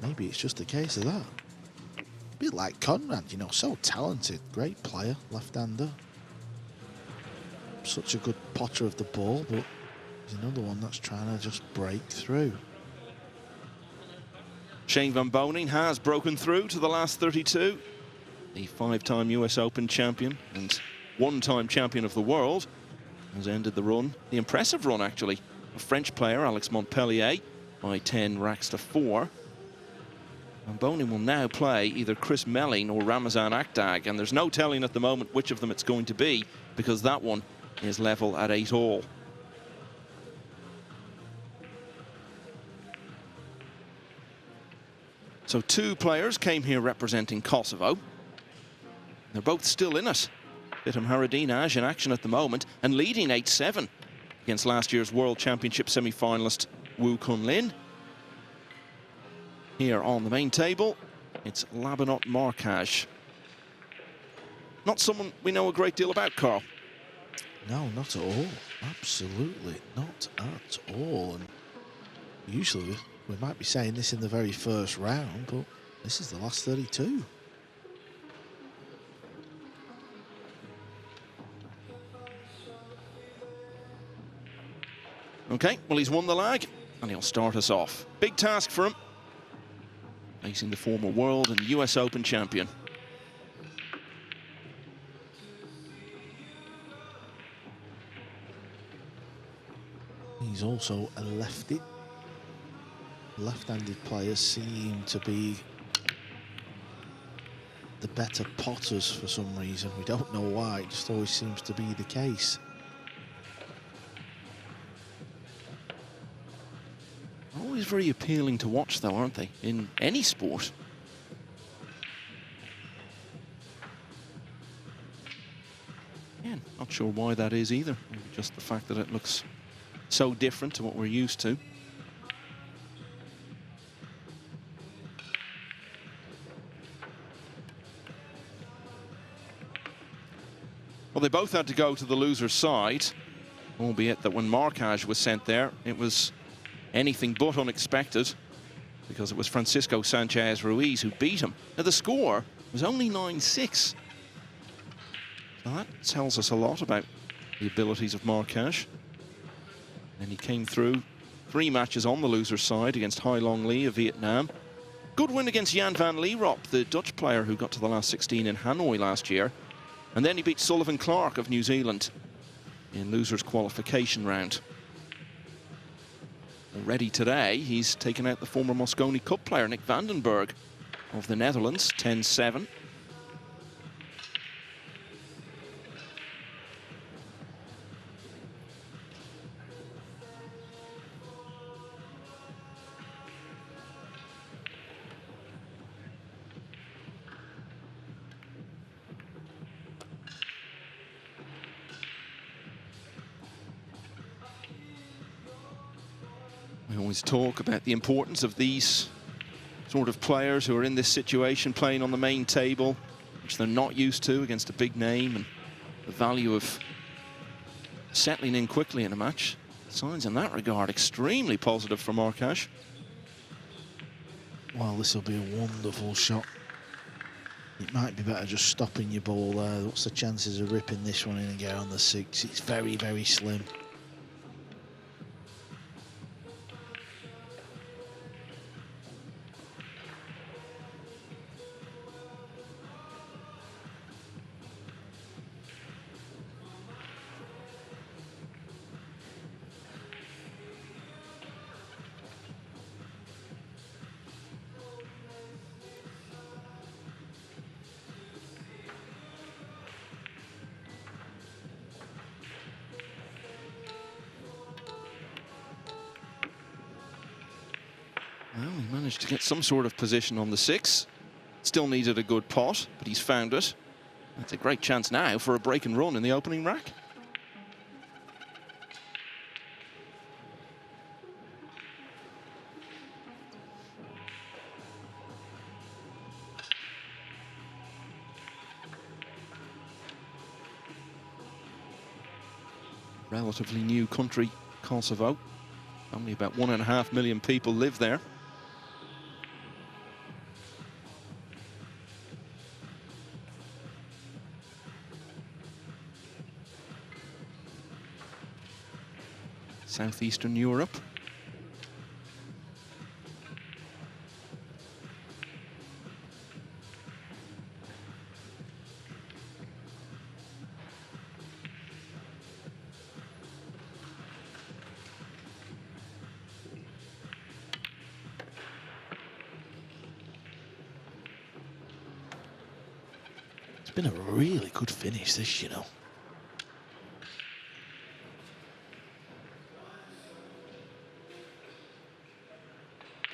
maybe it's just a case of that. A bit like Conrad, you know, so talented, great player, left-hander. Such a good potter of the ball, but he's another one that's trying to just break through. Shane Van Boening has broken through to the last 32. The 5-time US Open champion and 1-time champion of the world has ended the run, the impressive run actually, of French player Alex Montpellier by 10 racks to 4. Van Boening will now play either Chris Melling or Ramazan Akdag, and there's no telling at the moment which of them it's going to be, because that one is level at 8-all. So 2 players came here representing Kosovo. They're both still in it. Bitam Haradinaj in action at the moment and leading 8-7 against last year's World Championship semi-finalist Woo Kun Lin. Here on the main table, it's Labinot Markaj. Not someone we know a great deal about, Carl. No, not at all. Absolutely not at all. And usually we might be saying this in the very first round, but this is the last 32. Okay, well, he's won the lag, and he'll start us off. Big task for him, facing the former world and US Open champion. He's also a lefty. Left-handed players seem to be the better potters for some reason. We don't know why, it just always seems to be the case. Always very appealing to watch, though, aren't they, in any sport? Yeah, not sure why that is either. Maybe just the fact that it looks so different to what we're used to. Well, they both had to go to the loser's side, albeit that when Markaj was sent there, it was anything but unexpected, because it was Francisco Sanchez Ruiz who beat him. Now, the score was only 9-6. So that tells us a lot about the abilities of Markaj. And he came through 3 matches on the loser's side against Hai Long Lee of Vietnam. Good win against Jan van Lierop, the Dutch player who got to the last 16 in Hanoi last year. And then he beat Sullivan Clark of New Zealand in loser's qualification round. Already today, he's taken out the former Mosconi Cup player, Nick Vandenberg of the Netherlands, 10-7. We always talk about the importance of these sort of players who are in this situation, playing on the main table, which they're not used to against a big name, and the value of settling in quickly in a match. Signs in that regard extremely positive for Markaj. Well, this will be a wonderful shot. It might be better just stopping your ball there. What's the chances of ripping this one in and get on the 6? It's very, very slim. Well, he managed to get some sort of position on the 6. Still needed a good pot, but he's found it. That's a great chance now for a break and run in the opening rack. Relatively new country, Kosovo. Only about 1.5 million people live there. southeastern Europe. It's been a really good finish, this, you know.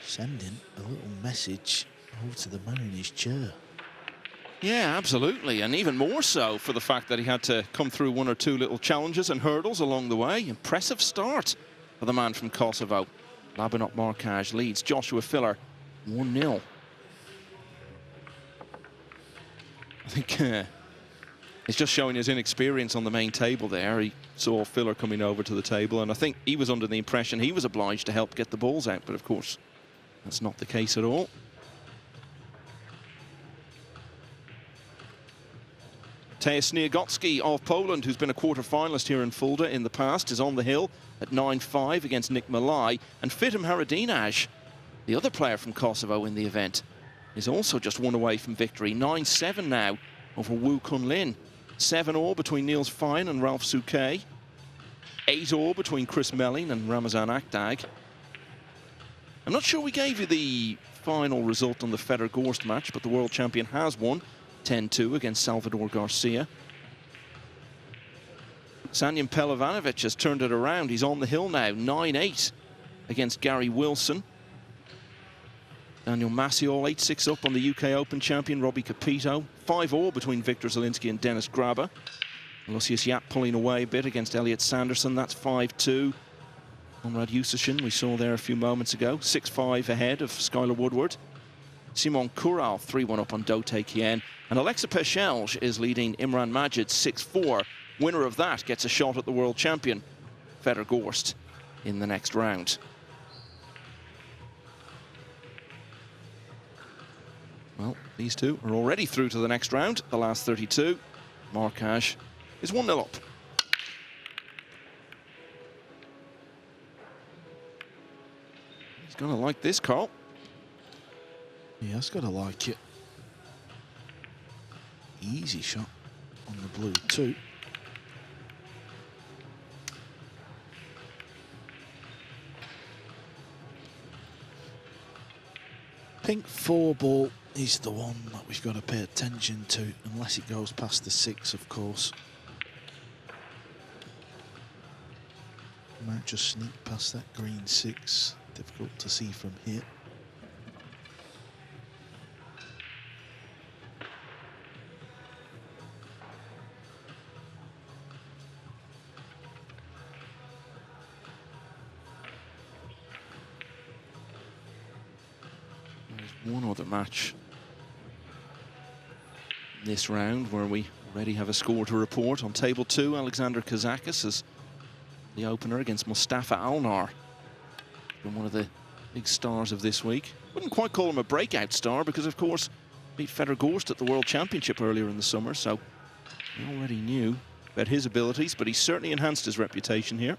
Sending a little message over to the man in his chair. Yeah, absolutely, and even more so for the fact that he had to come through one or two little challenges and hurdles along the way. Impressive start for the man from Kosovo. Labinot Markaj leads Joshua Filler 1-0. I think it's just showing his inexperience on the main table there. He saw Filler coming over to the table, and I think he was under the impression he was obliged to help get the balls out, but of course, that's not the case at all. Mateusz Sniegocki of Poland, who's been a quarter-finalist here in Fulda in the past, is on the hill at 9-5 against Nick Malai. And Fitim Haradinaj, the other player from Kosovo in the event, is also just one away from victory. 9-7 now over Wu Kunlin. 7-all between Niels Fine and Ralph Souquet. 8-all between Chris Melling and Ramazan Akdag. I'm not sure we gave you the final result on the Feder Gorst match, but the world champion has won 10-2 against Salvador Garcia. Sanjin Pelovanovic has turned it around. He's on the hill now, 9-8 against Gary Wilson. Daniel Massiol 8-6 up on the UK Open champion Robbie Capito. 5-all between Victor Zielinski and Dennis Graba. Lucius Yap pulling away a bit against Elliot Sanderson. That's 5-2. Konrad Yusishin, we saw there a few moments ago. 6-5 ahead of Skylar Woodward. Simon Kural 3-1 up on Dote Kien. And Alexa Pechelge is leading Imran Majid 6-4. Winner of that gets a shot at the world champion, Feder Gorst, in the next round. Well, these two are already through to the next round, the last 32. Markaj is 1-0 up. He's going to like this, Carl. Yeah, he's got to like it. Easy shot on the blue too. Pink 4 ball is the one that we've got to pay attention to, unless it goes past the 6, of course. Might just sneak past that green 6. Difficult to see from here. One other match this round where we already have a score to report. On table 2, Alexander Kazakis is the opener against Mustafa Alnar. Been one of the big stars of this week. Wouldn't quite call him a breakout star because, of course, beat Feder Gorst at the World Championship earlier in the summer, so we already knew about his abilities, but he's certainly enhanced his reputation here.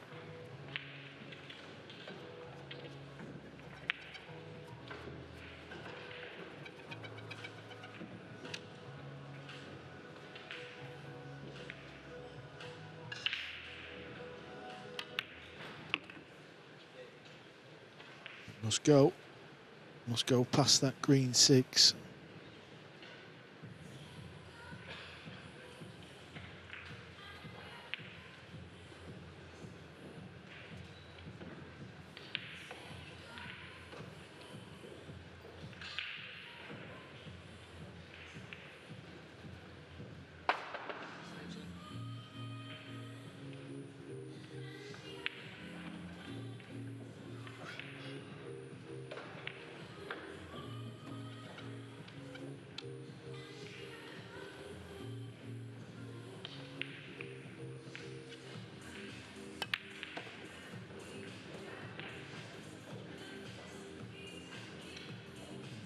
Must go past that green 6.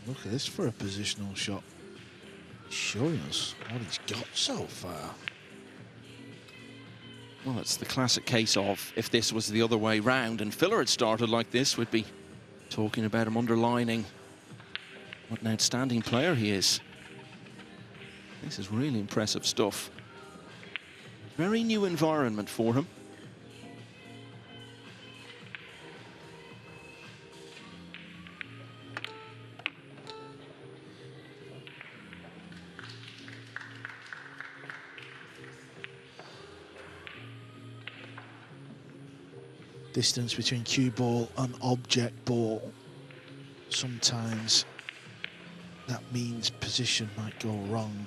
Look at this for a positional shot. Showing us what he's got so far. Well, it's the classic case of if this was the other way round and Filler had started like this, we'd be talking about him underlining what an outstanding player he is. This is really impressive stuff. Very new environment for him. Distance between cue ball and object ball. Sometimes that means position might go wrong.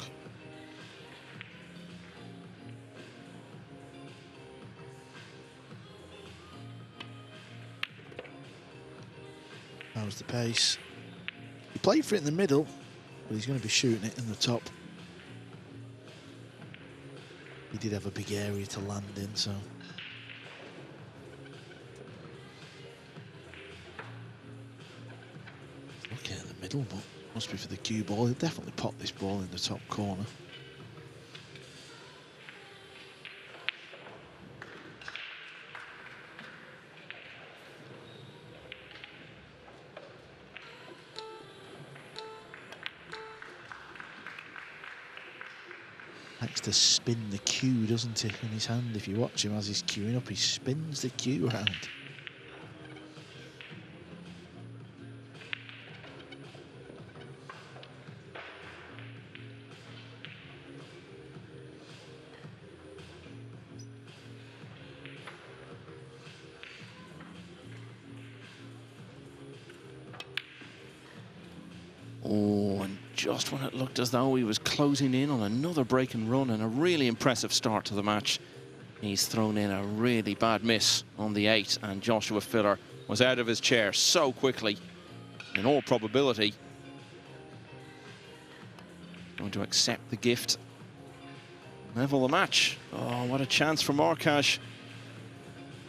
That was the pace. He played for it in the middle, but he's going to be shooting it in the top. He did have a big area to land in, so. Looking at the middle, but must be for the cue ball. He'll definitely pop this ball in the top corner. Likes to spin the cue, doesn't he, in his hand? If you watch him as he's queuing up, he spins the cue around. Oh, and just when it looked as though he was closing in on another break and run and a really impressive start to the match, he's thrown in a really bad miss on the 8, and Joshua Filler was out of his chair so quickly. In all probability, going to accept the gift. Level the match. Oh, what a chance for Markaj.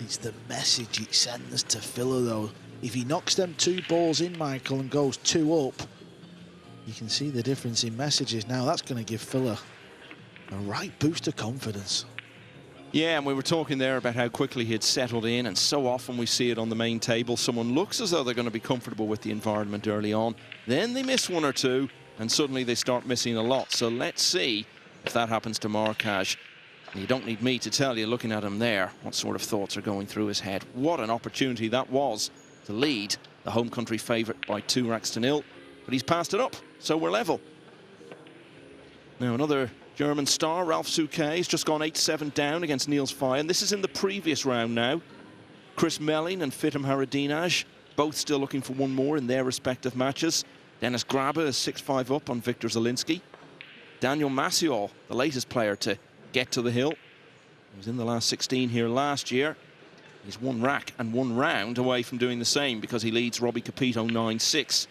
It's the message it sends to Filler, though. If he knocks them 2 balls in, Michael, and goes 2 up, you can see the difference in messages. Now that's going to give Filler a right boost of confidence. Yeah, and we were talking there about how quickly he had settled in, and so often we see it on the main table. Someone looks as though they're going to be comfortable with the environment early on, then they miss 1 or 2, and suddenly they start missing a lot. So let's see if that happens to Markaj. And you don't need me to tell you, looking at him there, what sort of thoughts are going through his head. What an opportunity that was to lead the home country favourite by 2 racks to 0. But he's passed it up, so we're level. Now another German star, Ralf Souquet, has just gone 8-7 down against Niels Fye, and this is in the previous round now. Chris Melling and Fitim Haradinaj, both still looking for 1 more in their respective matches. Dennis Grabe is 6-5 up on Victor Zielinski. Daniel Maciol, the latest player to get to the hill. He was in the last 16 here last year. He's 1 rack and 1 round away from doing the same because he leads Robbie Capito 9-6.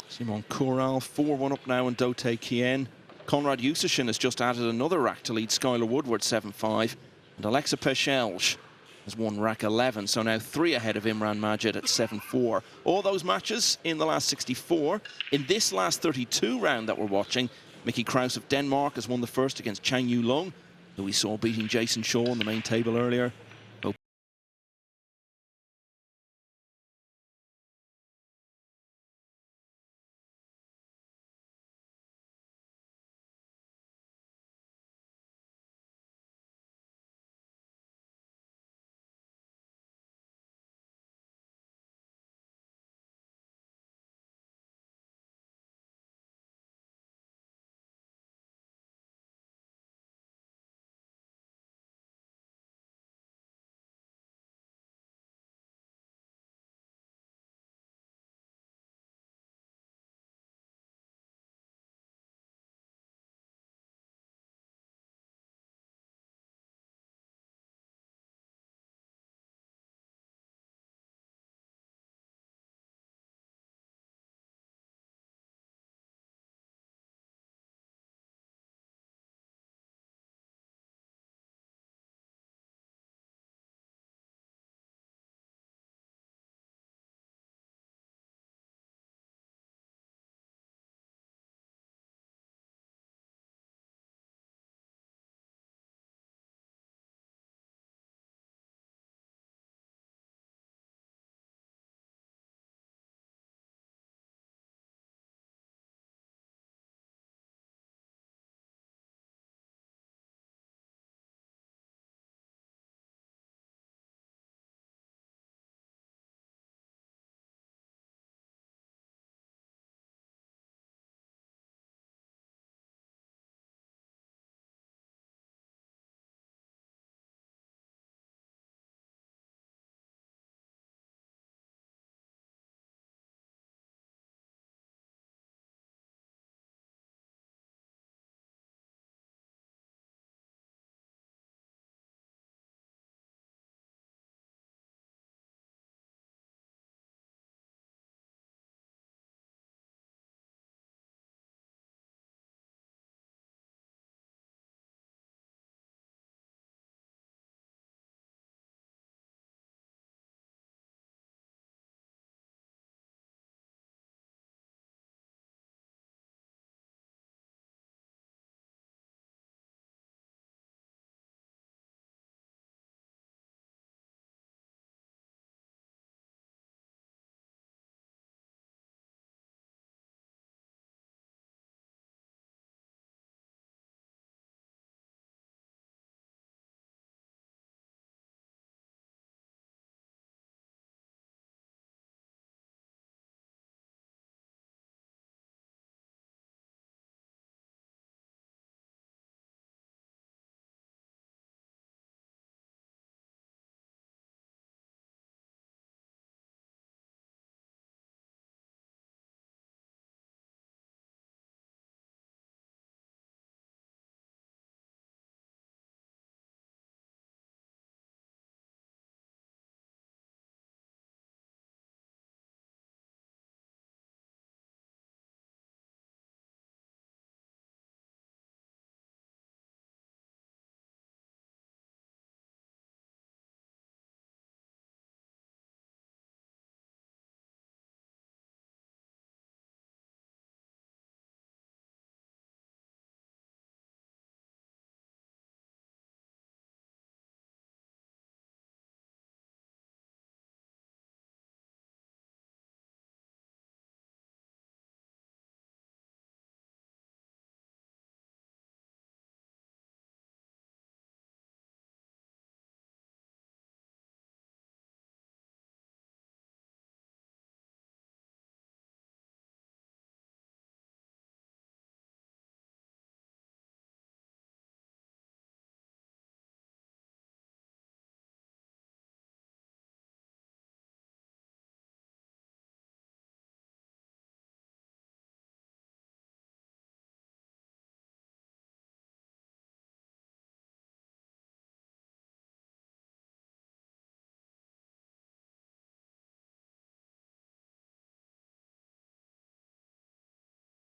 Simon Corral 4-1 up now on Dote Kien. Konrad Yusishin has just added another rack to lead Skylar Woodward 7-5. And Alexa Pechelge has 1 rack 11, so now 3 ahead of Imran Majid at 7-4. All those matches in the last 64. In this last 32 round that we're watching, Mickey Kraus of Denmark has won the first against Chang Yu Long, who we saw beating Jason Shaw on the main table earlier.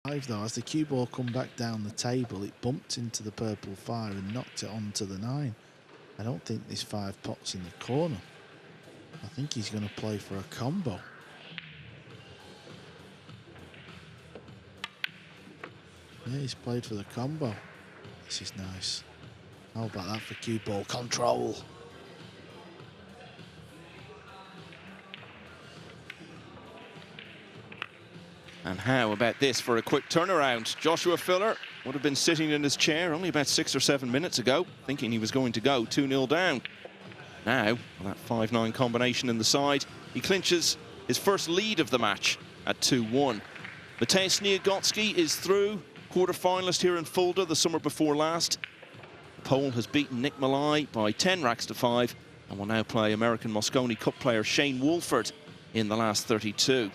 though, as the cue ball come back down the table, it bumped into the purple 5 and knocked it onto the 9. I don't think this 5 pot's in the corner. I think he's going to play for a combo. Yeah, he's played for the combo. This is nice. How about that for cue ball control? And how about this for a quick turnaround? Joshua Filler would have been sitting in his chair only about 6 or 7 minutes ago, thinking he was going to go 2-0 down. Now, with that 5-9 combination in the side, he clinches his first lead of the match at 2-1. Matej Sniagotsky is through, quarter-finalist here in Fulda the summer before last. Pole has beaten Nick Malai by 10 racks to 5 and will now play American Mosconi Cup player Shane Wolford in the last 32.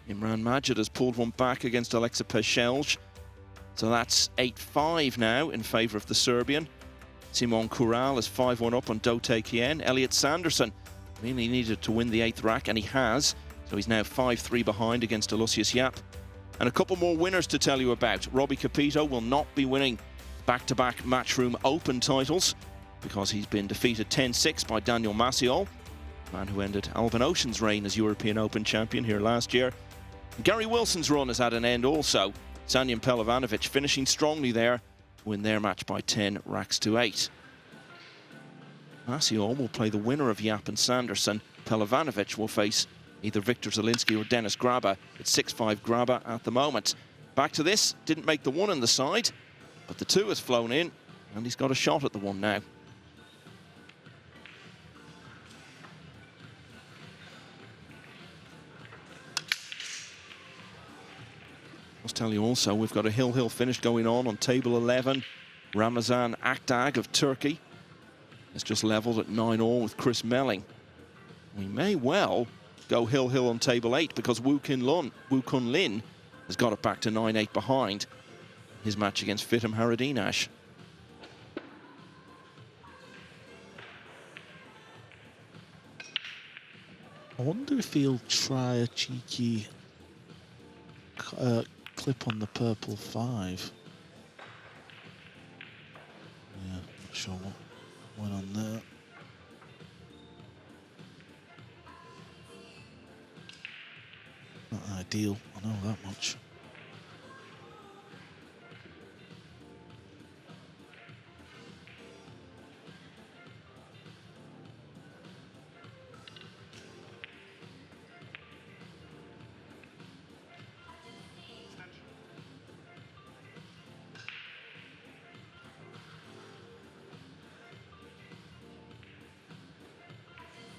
Imran Majid has pulled one back against Alexa Pescelj. So that's 8-5 now in favour of the Serbian. Simon Kural is 5-1 up on Dote Kien. Elliot Sanderson really needed to win the 8th rack, and he has. So he's now 5-3 behind against Aloysius Yap. And a couple more winners to tell you about. Robbie Capito will not be winning back-to-back Matchroom Open titles because he's been defeated 10-6 by Daniel Maciol, the man who ended Alvin Ocean's reign as European Open champion here last year. Gary Wilson's run is at an end also. Sanjan Pelovanovic finishing strongly there to win their match by 10 racks to 8. Maciol will play the winner of Yap and Sanderson. Pelovanovic will face either Victor Zielinski or Dennis Graba. It's 6-5 Graba at the moment. Back to this, didn't make the 1 on the side, but the 2 has flown in, and he's got a shot at the 1 now. I'll tell you also, we've got a hill-hill finish going on table 11. Ramazan Akdag of Turkey has just levelled at 9-all with Chris Melling. We may well go hill-hill on table 8 because Woo Kun Lin has got it back to 9-8 behind his match against Fitim Haradinash. I wonder if he'll try a cheeky clip on the purple 5. Yeah, not sure what went on there. Not ideal, I know that much.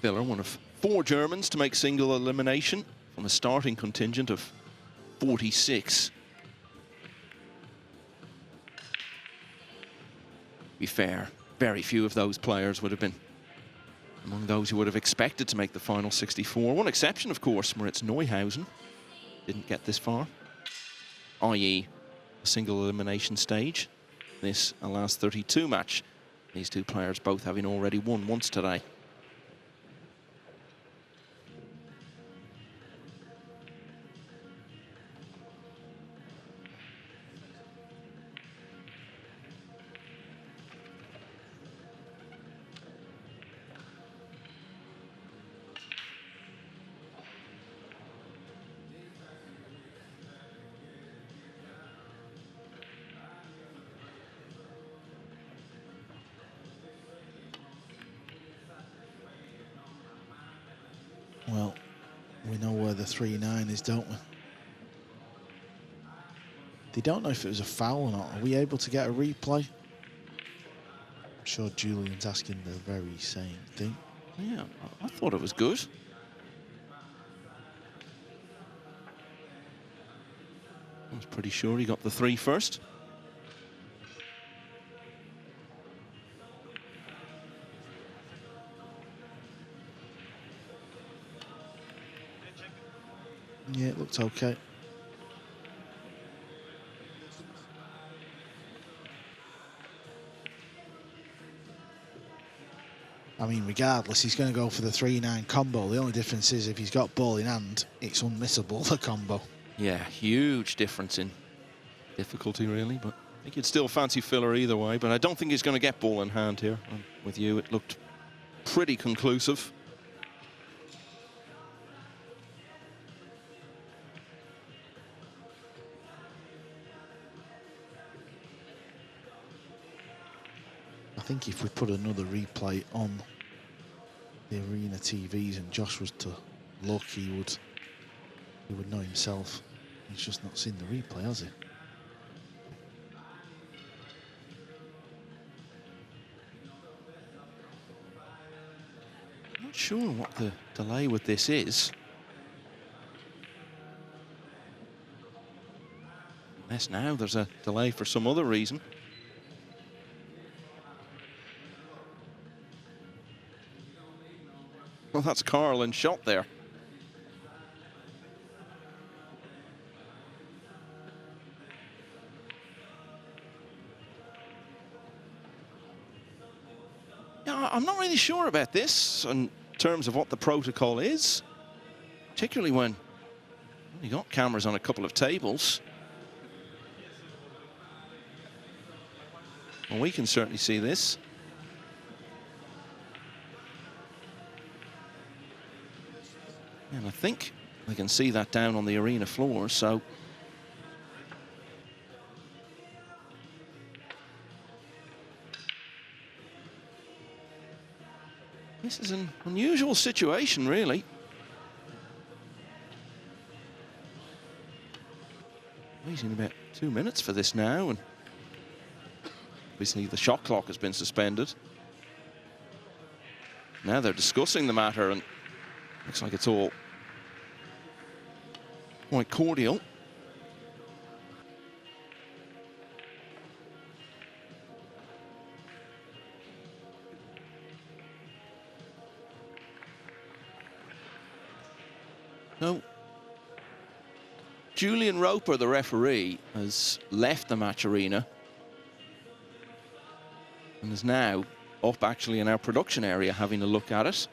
Filler, one of 4 Germans to make single elimination from a starting contingent of 46. Be fair, very few of those players would have been among those who would have expected to make the final 64. One exception, of course, Moritz Neuhausen didn't get this far, i.e. a single elimination stage. This, a last 32 match. These 2 players both having already won once today. Well, we know where the 3-9 is, don't we? They don't know if it was a foul or not. Are we able to get a replay? I'm sure Julian's asking the very same thing. Yeah, I thought it was good. I was pretty sure he got the 3 first. Yeah, it looked okay. I mean, regardless, he's going to go for the 3-9 combo. The only difference is if he's got ball in hand, it's unmissable, the combo. Yeah, huge difference in difficulty, really. But I think you'd still fancy Filler either way. But I don't think he's going to get ball in hand here. With you, it looked pretty conclusive. I think if we put another replay on the arena TVs and Josh was to look, he would know himself. He's just not seen the replay, has he? I'm not sure what the delay with this is. Unless now there's a delay for some other reason. Well, that's Carlin's shot there. Yeah, I'm not really sure about this in terms of what the protocol is, particularly when you got cameras on a couple of tables. Well, we can certainly see this. And I think we can see that down on the arena floor, so. This is an unusual situation, really. Waiting about 2 minutes for this now, and obviously the shot clock has been suspended. Now they're discussing the matter, and looks like it's all quite cordial. So, Julian Roper, the referee, has left the match arena and is now up actually in our production area having a look at it.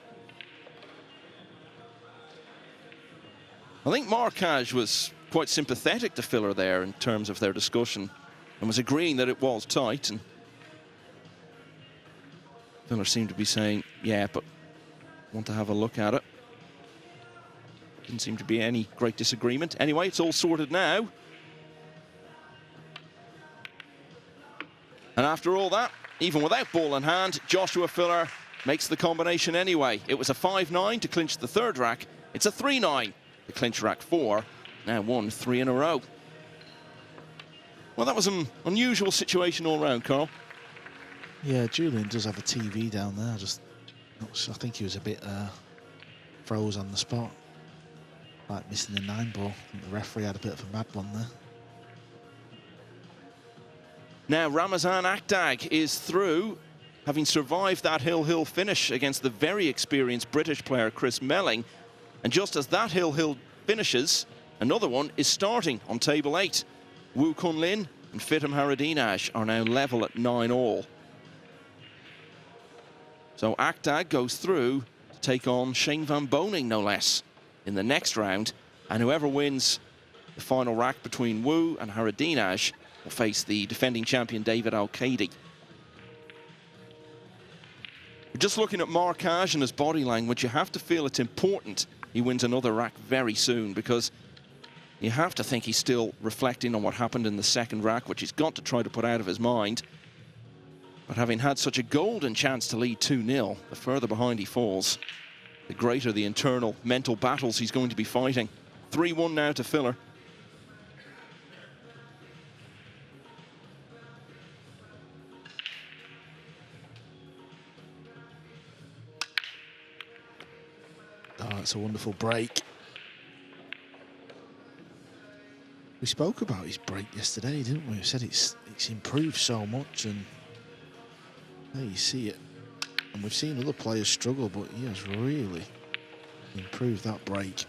I think Markaj was quite sympathetic to Filler there in terms of their discussion and was agreeing that it was tight, and Filler seemed to be saying, yeah, but want to have a look at it. Didn't seem to be any great disagreement. Anyway, it's all sorted now. And after all that, even without ball in hand, Joshua Filler makes the combination anyway. It was a 5-9 to clinch the third rack. It's a 3-9 to clinch rack 4. Now won 3 in a row. Well, that was an unusual situation all round, Carl. Yeah, Julian does have a TV down there. I think he was a bit froze on the spot. Like missing the 9 ball. I think the referee had a bit of a mad one there. Now Ramazan Akhdag is through, having survived that hill-hill finish against the very experienced British player Chris Melling. And just as that hill-hill finishes, another one is starting on table 8. Woo Kun Lin and Fitim Haradinaj are now level at 9-all. So Akhdag goes through to take on Shane Van Boning, no less, in the next round, and whoever wins the final rack between Wu and Haradinaj will face the defending champion David Al-Qaidi. Just looking at Markaj and his body language, you have to feel it's important he wins another rack very soon, because you have to think he's still reflecting on what happened in the second rack, which he's got to try to put out of his mind. But having had such a golden chance to lead 2-0, the further behind he falls, the greater the internal mental battles he's going to be fighting. 3-1 now to Filler. Oh, it's a wonderful break. We spoke about his break yesterday, didn't we? We said it's improved so much, and there you see it. And we've seen other players struggle, but he has really improved that break.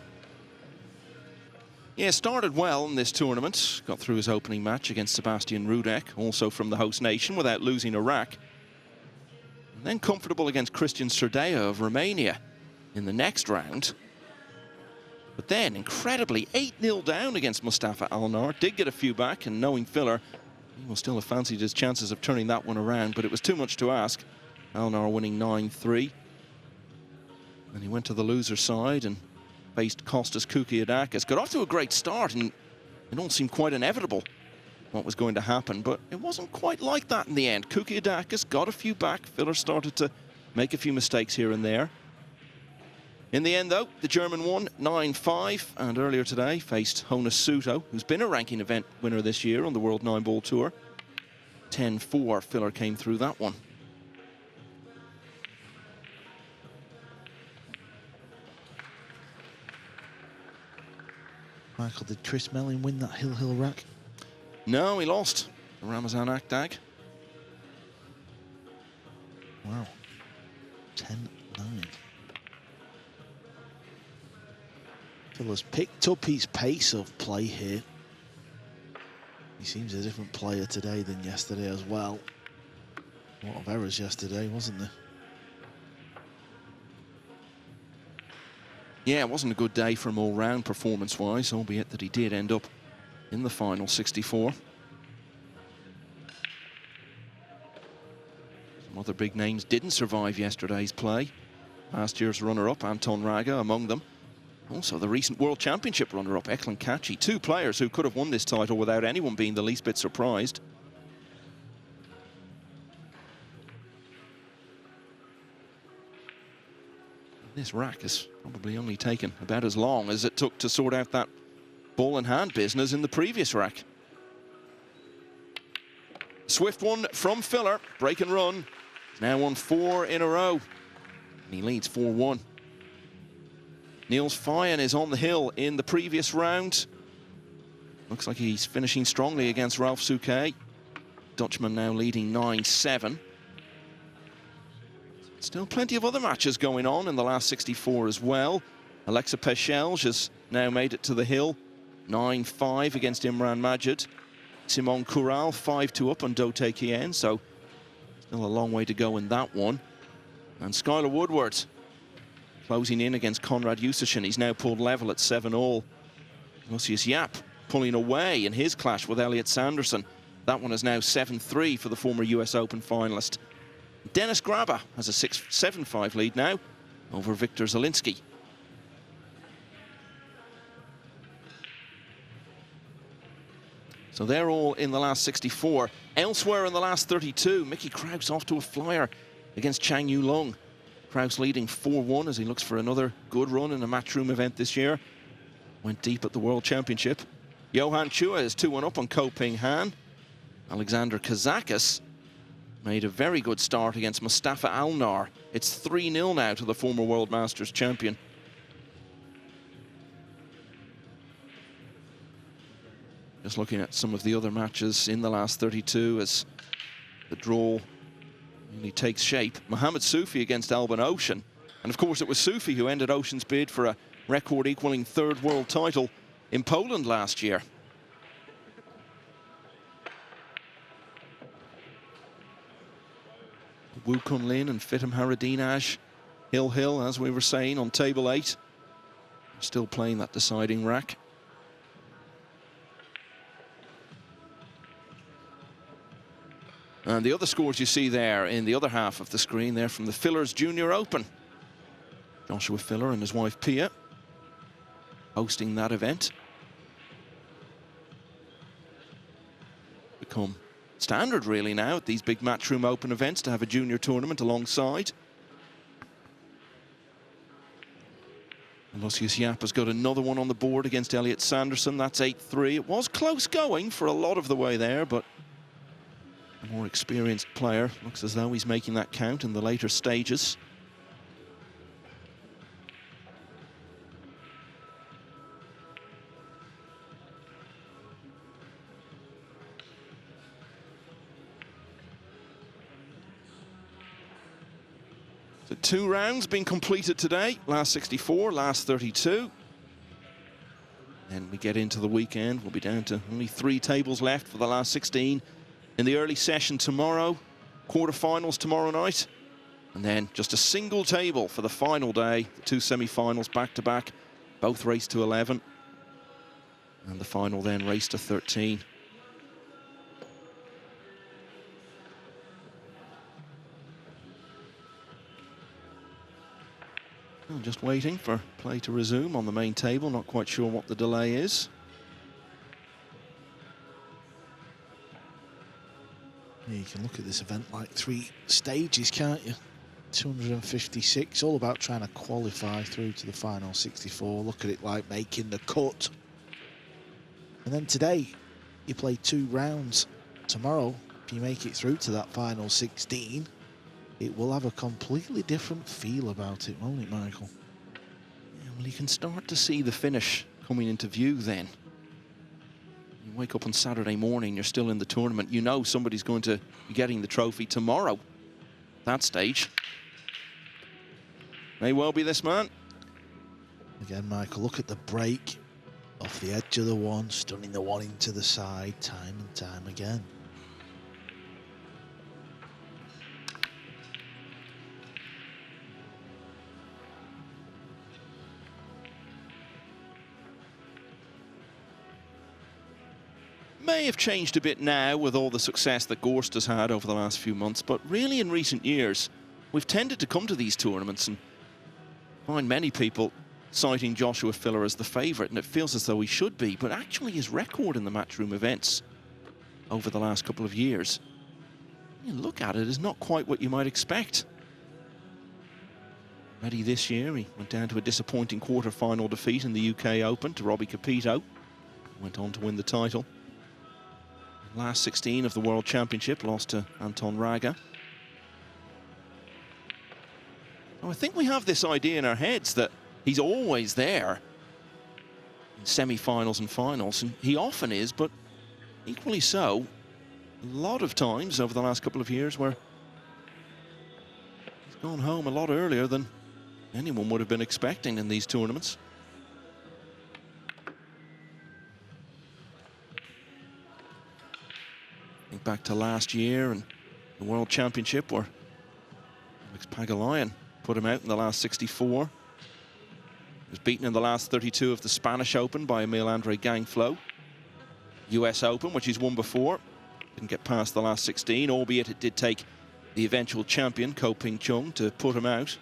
Yeah, started well in this tournament. Got through his opening match against Sebastian Rudek, also from the host nation, without losing a rack. And then comfortable against Christian Surdea of Romania in the next round. But then, incredibly, 8-0 down against Mustafa Alnar. Did get a few back, and knowing Filler, he will still have fancied his chances of turning that one around, but it was too much to ask. Alnar winning 9-3. And he went to the loser side and faced Kostas Koukiadakis. Got off to a great start, and it all seemed quite inevitable what was going to happen, but it wasn't quite like that in the end. Koukiadakis got a few back. Filler started to make a few mistakes here and there. In the end, though, the German won 9-5, and earlier today faced Jonas Suto, who's been a ranking event winner this year on the World 9-Ball Tour. 10-4, Filler came through that one. Michael, did Chris Melling win that Hill rack? No, he lost. Ramazan Akdag. Wow. 10-9. Filler's picked up his pace of play here. He seems a different player today than yesterday as well. A lot of errors yesterday, wasn't there? Yeah, it wasn't a good day for him all-round performance-wise, albeit that he did end up in the final 64. Some other big names didn't survive yesterday's play. Last year's runner-up, Anton Raga, among them. Also, the recent World Championship runner-up, Eklund Kachi. Two players who could have won this title without anyone being the least bit surprised. This rack has probably only taken about as long as it took to sort out that ball and hand business in the previous rack. Swift one from Filler, break and run. He's now won 4 in a row, and he leads 4-1. Niels Fyen is on the hill in the previous round. Looks like he's finishing strongly against Ralph Souquet. Dutchman now leading 9-7. Still plenty of other matches going on in the last 64 as well. Alexa Pechelge has now made it to the hill. 9-5 against Imran Majid. Simon Coural 5-2 up on Dote Kien, so still a long way to go in that one. And Skylar Woodward closing in against Konrad Yusichin. He's now pulled level at 7-all. Lucius Yap pulling away in his clash with Elliot Sanderson. That one is now 7-3 for the former US Open finalist. Dennis Graba has a 7-5 lead now over Viktor Zielinski. So they're all in the last 64. Elsewhere in the last 32, Mickey Kraus off to a flyer against Chang Yu Lung. Kraus leading 4-1 as he looks for another good run in a matchroom event this year. Went deep at the World Championship. Johan Chua is 2-1 up on Ko Ping Han. Alexander Kazakis made a very good start against Mustafa Alnar. It's 3-0 now to the former World Masters champion. Just looking at some of the other matches in the last 32 as the draw really takes shape. Mohamed Soufi against Alban Ocean. And of course it was Soufi who ended Ocean's bid for a record-equaling 3rd world title in Poland last year. Wu Kun Lin and Fitim Haradinaj. Hill, as we were saying, on table 8. Still playing that deciding rack. And the other scores you see there in the other half of the screen, they're from the Fillers Junior Open. Joshua Filler and his wife Pia hosting that event. Become standard really now at these big Matchroom Open events to have a junior tournament alongside. And Lucius Yap has got another one on the board against Elliot Sanderson. That's 8-3. It was close going for a lot of the way there, but a more experienced player looks as though he's making that count in the later stages. So 2 rounds being completed today. Last 64, last 32. Then we get into the weekend. We'll be down to only 3 tables left for the last 16 in the early session tomorrow. Quarterfinals tomorrow night. And then just a single table for the final day. The two semi-finals back-to-back, both raced to 11. And the final then raced to 13. Well, just waiting for play to resume on the main table. Not quite sure what the delay is. Yeah, you can look at this event like 3 stages, can't you? 256, all about trying to qualify through to the final 64. Look at it like making the cut. And then today, you play 2 rounds. Tomorrow, if you make it through to that final 16, it will have a completely different feel about it, won't it, Michael? Yeah, well, you can start to see the finish coming into view then. You wake up on Saturday morning, you're still in the tournament. You know somebody's going to be getting the trophy tomorrow. That stage may well be this man. Again, Michael, look at the break off the edge of the one, stunning the one into the side time and time again. May have changed a bit now with all the success that Gorst has had over the last few months, but really in recent years, we've tended to come to these tournaments and find many people citing Joshua Filler as the favourite, and it feels as though he should be, but actually his record in the matchroom events over the last couple of years, you look at it, is not quite what you might expect. Ready this year, he went down to a disappointing quarter-final defeat in the UK Open to Robbie Capito, went on to win the title. Last 16 of the World Championship, lost to Anton Raga. Well, I think we have this idea in our heads that he's always there in semi-finals and finals, and he often is, but equally so, a lot of times over the last couple of years where he's gone home a lot earlier than anyone would have been expecting in these tournaments. Think back to last year and the World Championship where Alex Pagulayan put him out in the last 64. He was beaten in the last 32 of the Spanish Open by Emil Andre Gangflo. US Open, which he's won before, didn't get past the last 16, albeit it did take the eventual champion, Ko Ping Chung, to put him out.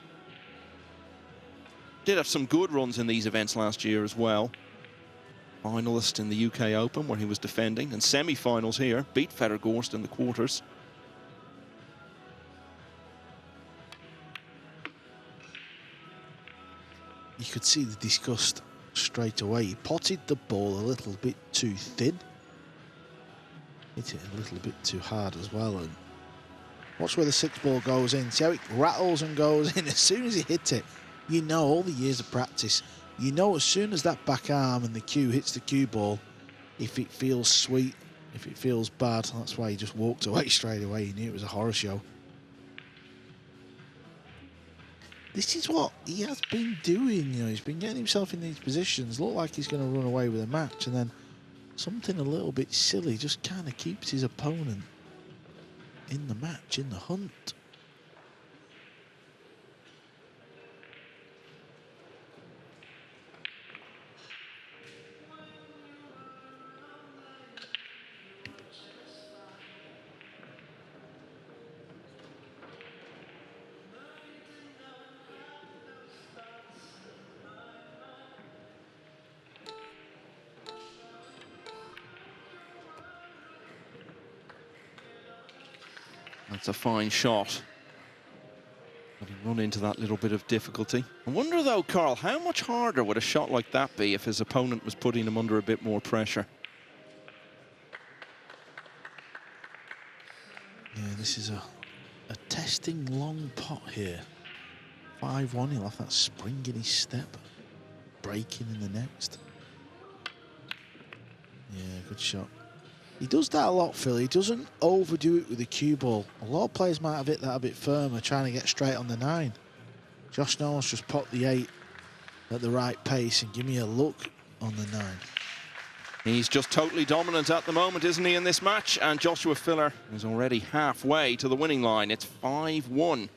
Did have some good runs in these events last year as well. Finalist in the UK Open where he was defending, and semi-finals here, beat Fedor Gorst in the quarters. You could see the disgust straight away. He potted the ball a little bit too thin. Hit it a little bit too hard as well. And watch where the 6 ball goes in. See how it rattles and goes in. As soon as he hit it, you know, all the years of practice, you know as soon as that back arm and the cue hits the cue ball, if it feels sweet, if it feels bad. That's why he just walked away straight away. He knew it was a horror show. This is what he has been doing, you know, he's been getting himself in these positions, look like he's going to run away with a match, and then something a little bit silly just kind of keeps his opponent in the match, in the hunt. That's a fine shot. But he run into that little bit of difficulty. I wonder though, Carl, how much harder would a shot like that be if his opponent was putting him under a bit more pressure? Yeah, this is a testing long pot here. 5-1, he'll have that spring in his step. Breaking in the next. Yeah, good shot. He does that a lot, Phil. He doesn't overdo it with the cue ball. A lot of players might have hit that a bit firmer, trying to get straight on the 9. Josh Knowles just popped the 8 at the right pace and give me a look on the 9. He's just totally dominant at the moment, isn't he, in this match? And Joshua Filler is already halfway to the winning line. It's 5-1.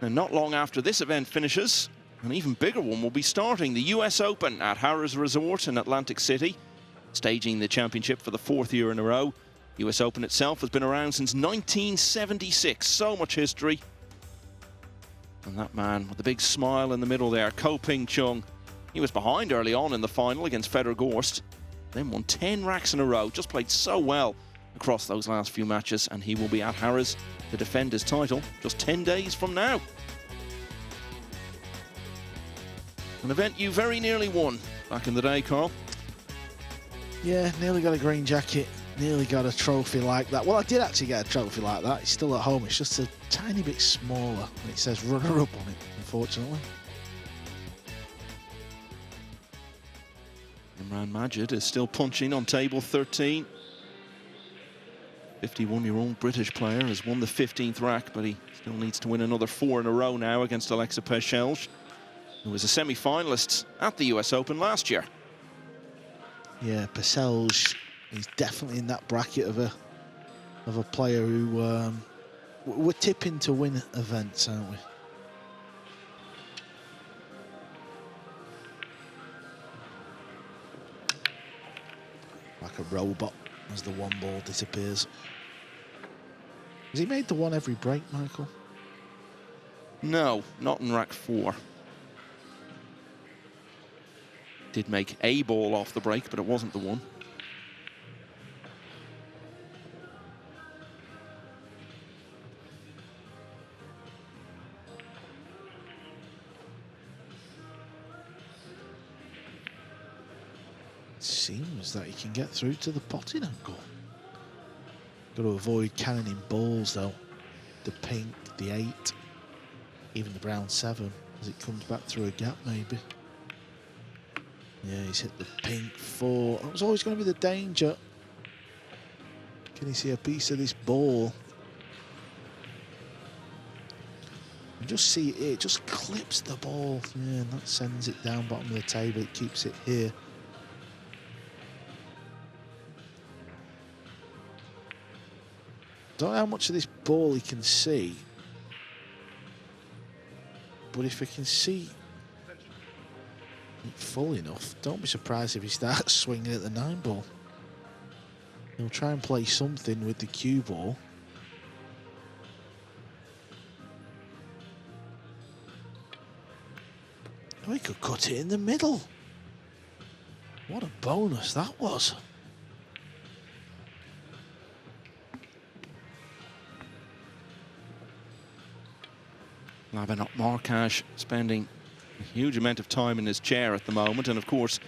And not long after this event finishes, an even bigger one will be starting. The US Open at Harrah's Resort in Atlantic City, staging the championship for the 4th year in a row. US Open itself has been around since 1976. So much history. And that man with the big smile in the middle there, Ko Ping Chung, he was behind early on in the final against Fedor Gorst, then won 10 racks in a row, just played so well across those last few matches, and he will be at Harrah's to defend his title just 10 days from now. An event you very nearly won back in the day, Carl. Yeah, nearly got a green jacket, nearly got a trophy like that. Well, I did actually get a trophy like that. It's still at home. It's just a tiny bit smaller, and it says runner-up on it, unfortunately. Imran Majid is still punching on table 13. 51-year-old British player has won the 15th rack, but he still needs to win another 4 in a row now against Alexa Peschelj, who was a semi-finalist at the US Open last year. Yeah, Peschelj is definitely in that bracket of a player who we're tipping to win events, aren't we? Like a robot as the one ball disappears. Has he made the one every break, Michael? No, not in rack 4. Did make a ball off the break, but it wasn't the one. Seems that he can get through to the potting angle. Got to avoid cannoning balls though. The pink, the 8, even the brown 7 as it comes back through a gap maybe. Yeah, he's hit the pink 4. That was always going to be the danger. Can he see a piece of this ball? You just see it just clips the ball. Yeah, and that sends it down bottom of the table. It keeps it here. Don't know how much of this ball he can see, but if he can see it full enough, don't be surprised if he starts swinging at the 9 ball. He'll try and play something with the cue ball. Oh, he could cut it in the middle. What a bonus that was. Labinot Markaj spending a huge amount of time in his chair at the moment, and of course,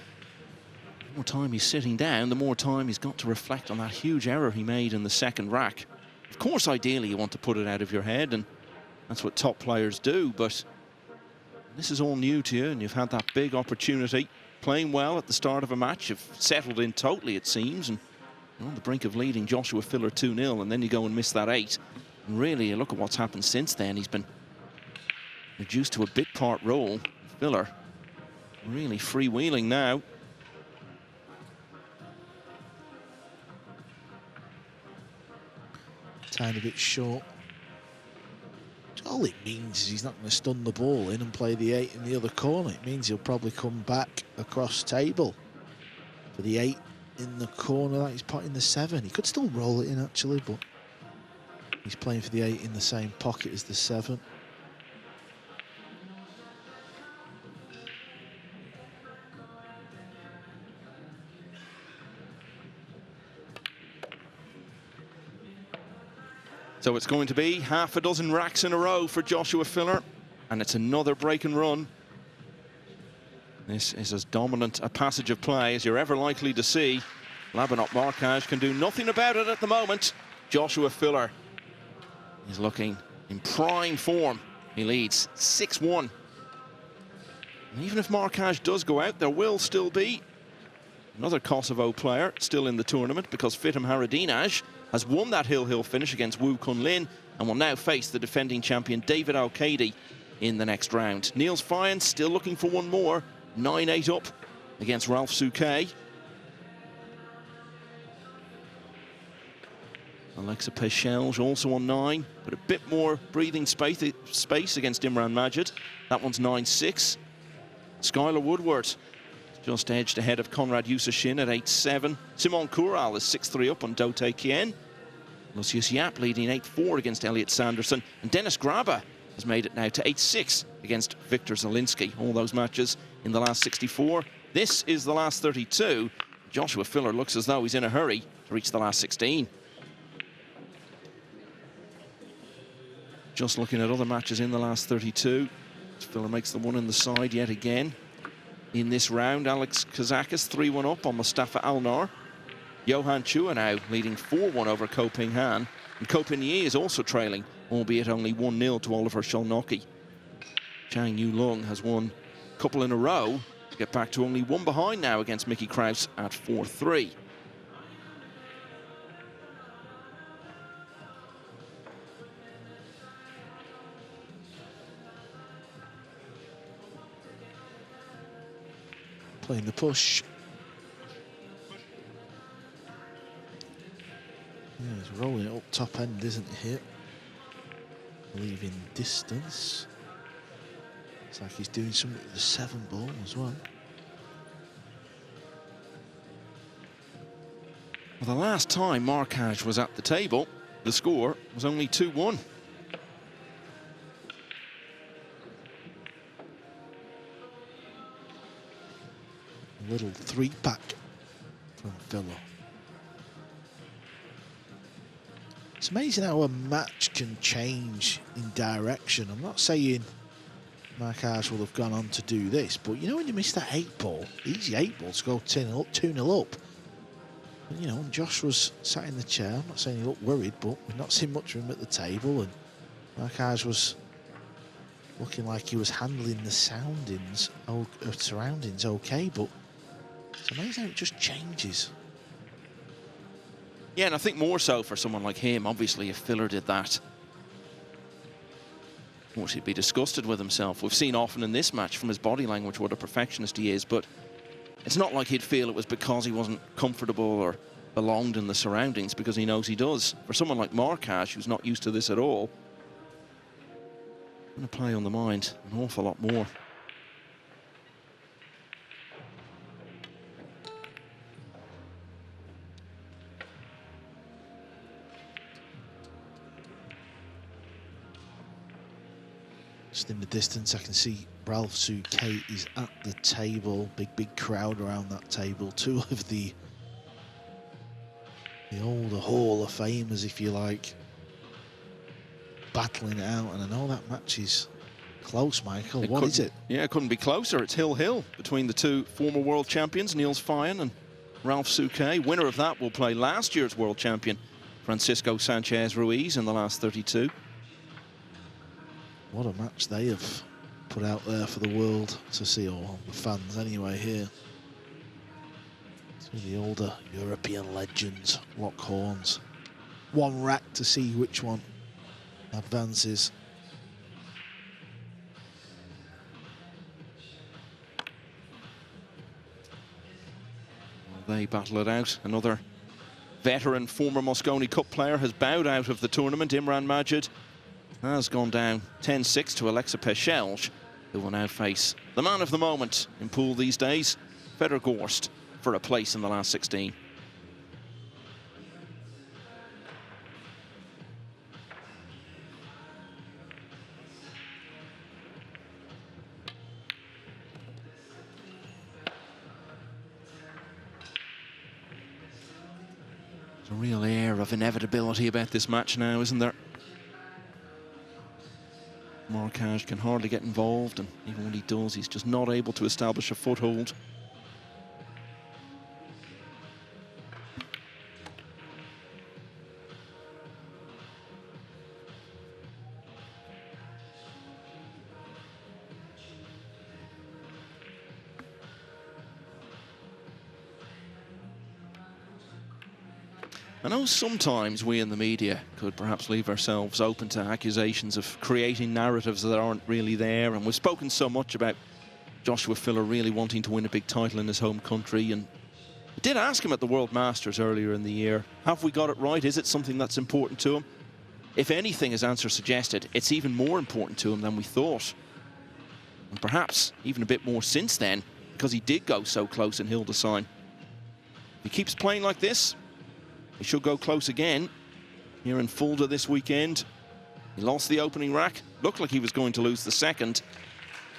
the more time he's sitting down, the more time he's got to reflect on that huge error he made in the 2nd rack. Of course, ideally, you want to put it out of your head, and that's what top players do, but this is all new to you, and you've had that big opportunity, playing well at the start of a match. You've settled in totally, it seems, and you're on the brink of leading Joshua Filler 2-0, and then you go and miss that 8. And really, you look at what's happened since then. He's been reduced to a bit part role. Filler really freewheeling now. Tiny bit short. All it means is he's not going to stun the ball in and play the 8 in the other corner. It means he'll probably come back across table for the 8 in the corner that he's potting the 7. He could still roll it in actually, but he's playing for the 8 in the same pocket as the 7. So it's going to be half a dozen racks in a row for Joshua Filler, and it's another break and run. This is as dominant a passage of play as you're ever likely to see. Labinot Markaj can do nothing about it at the moment. Joshua Filler is looking in prime form. He leads 6-1. And even if Markaj does go out, there will still be another Kosovo player still in the tournament, because Fitim Haradinaj has won that hill-hill finish against Wu Kunlin and will now face the defending champion David Al-Kaidi in the next round. Niels Fyan still looking for one more, 9-8 up against Ralph Souquet. Alexa Pechelge also on 9, but a bit more breathing space against Imran Majid. That one's 9-6. Skylar Woodward just edged ahead of Conrad Yusashin at 8-7. Simon Coural is 6-3 up on Dote Kien. Lucius Yap leading 8-4 against Elliot Sanderson. And Dennis Graba has made it now to 8-6 against Victor Zielinski. All those matches in the last 64. This is the last 32. Joshua Filler looks as though he's in a hurry to reach the last 16. Just looking at other matches in the last 32. Filler makes the one in the side yet again. In this round, Alex Kazakis 3-1 up on Mustafa Alnar. Johan Chua now leading 4-1 over Ko Ping Han. And Ko Ping Yi is also trailing, albeit only 1-0 to Oliver Sholnocki. Chang Yu Lung has won a couple in a row to get back to only one behind now against Mickey Kraus at 4-3. Playing the push. Yeah, he's rolling it up top end, isn't he, here? Leaving distance. It's like he's doing something with the 7 ball as well. Well, the last time Markaj was at the table, the score was only 2-1. Little 3-pack from Filler. It's amazing how a match can change in direction. I'm not saying Markaj will have gone on to do this, but you know when you miss that 8 ball, easy 8 ball to go 2-0 up. And, you know, and Josh was sat in the chair. I'm not saying he looked worried, but we've not seen much of him at the table, and Markaj was looking like he was handling the surroundings okay, but it's amazing how it just changes. Yeah, and I think more so for someone like him. Obviously, if Filler did that, of course, he'd be disgusted with himself. We've seen often in this match from his body language what a perfectionist he is, but it's not like he'd feel it was because he wasn't comfortable or belonged in the surroundings, because he knows he does. For someone like Markaj, who's not used to this at all, going to play on the mind an awful lot more. Just in the distance, I can see Ralph Souquet is at the table. Big crowd around that table. 2 of the older Hall of Famers, if you like, battling it out. And I know that match is close, Michael. What is it? Yeah, it couldn't be closer. It's hill between the 2 former world champions, Niels Feijen and Ralph Souquet. Winner of that will play last year's world champion, Francisco Sanchez Ruiz, in the last 32. What a match they have put out there for the world to see, or the fans anyway here. Some of the older European legends lock horns. One rack to see which one advances. Well, they battle it out. Another veteran former Mosconi Cup player has bowed out of the tournament. Imran Majid has gone down 10-6 to Alexa Pechelge, who will now face the man of the moment in pool these days, Fedor Gorst, for a place in the last 16. There's a real air of inevitability about this match now, isn't there? Markaj can hardly get involved, and even when he does, he's just not able to establish a foothold. I know sometimes we in the media could perhaps leave ourselves open to accusations of creating narratives that aren't really there, and we've spoken so much about Joshua Filler really wanting to win a big title in his home country, and I did ask him at the World Masters earlier in the year, have we got it right? Is it something that's important to him? If anything, his answer suggested, it's even more important to him than we thought. And perhaps even a bit more since then, because he did go so close in Hildesheim. If he keeps playing like this, he should go close again here in Fulda this weekend. He lost the opening rack, looked like he was going to lose the second,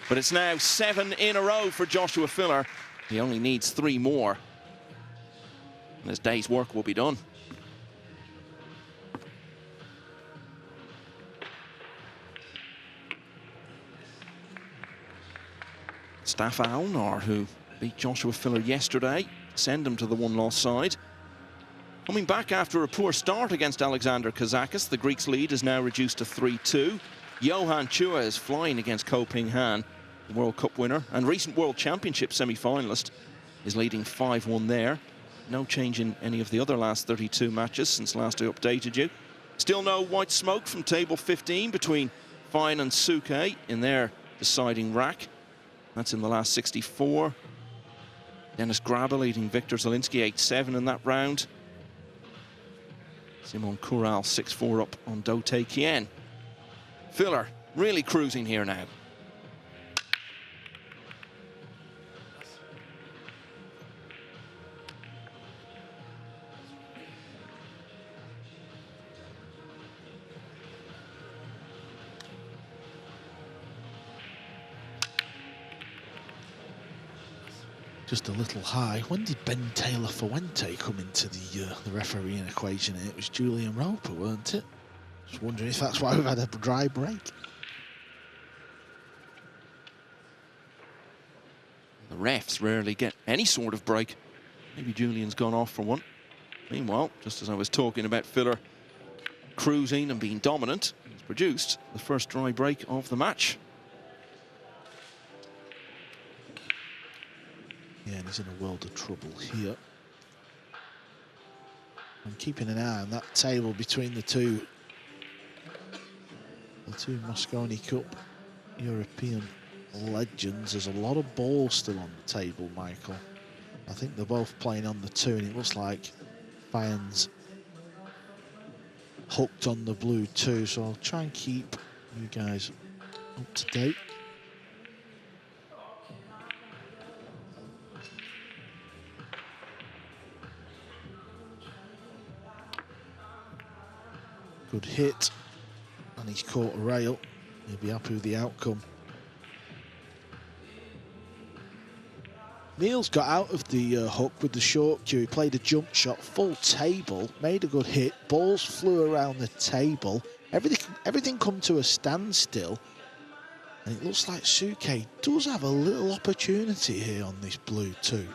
but it's now 7 in a row for Joshua Filler. He only needs 3 more, and his day's work will be done. Stafa Alnar, who beat Joshua Filler yesterday, send him to the one-loss side. Coming back after a poor start against Alexander Kazakis, the Greeks' lead is now reduced to 3-2. Johan Chua is flying against Ko Ping Han, the World Cup winner and recent World Championship semi-finalist, is leading 5-1 there. No change in any of the other last 32 matches since last I updated you. Still no white smoke from table 15 between Fine and Suke in their deciding rack. That's in the last 64. Dennis Graba leading Victor Zielinski 8-7 in that round. Simon Kural 6-4 up on Do Tae Kien. Filler really cruising here now. Just a little high. When did Ben Taylor Fuente come into the refereeing equation? It was Julian Roper, weren't it? Just wondering if that's why we've had a dry break. The refs rarely get any sort of break. Maybe Julian's gone off for one. Meanwhile, just as I was talking about Filler cruising and being dominant, he's produced the first dry break of the match. Yeah, and he's in a world of trouble here. I'm keeping an eye on that table between the two Mosconi Cup European legends. There's a lot of balls still on the table, Michael. I think they're both playing on the 2, and it looks like Fayan's hooked on the blue 2, so I'll try and keep you guys up to date. Good hit, and he's caught a rail. He'll be happy with the outcome. Neil's got out of the hook with the short cue. He played a jump shot, full table, made a good hit. Balls flew around the table. Everything come to a standstill. And it looks like Suke does have a little opportunity here on this blue 2.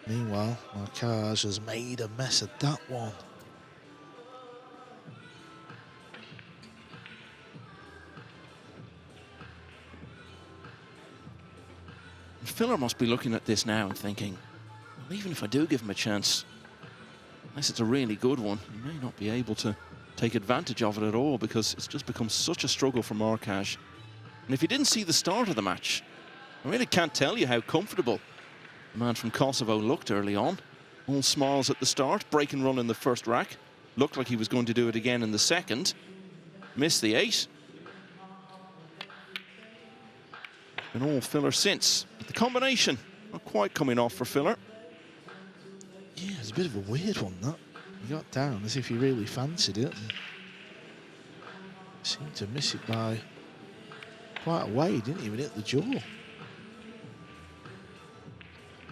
Meanwhile, Markaj has made a mess of that one. Filler must be looking at this now and thinking, well, even if I do give him a chance, unless it's a really good one, he may not be able to take advantage of it at all, because it's just become such a struggle for Markaj. And if you didn't see the start of the match, I really can't tell you how comfortable the man from Kosovo looked early on. All smiles at the start, break and run in the first rack. Looked like he was going to do it again in the second. Missed the 8. And all Filler since. But the combination not quite coming off for Filler. Yeah, it's a bit of a weird one, that. He got down as if he really fancied it. And seemed to miss it by quite a way. He didn't even hit the jaw.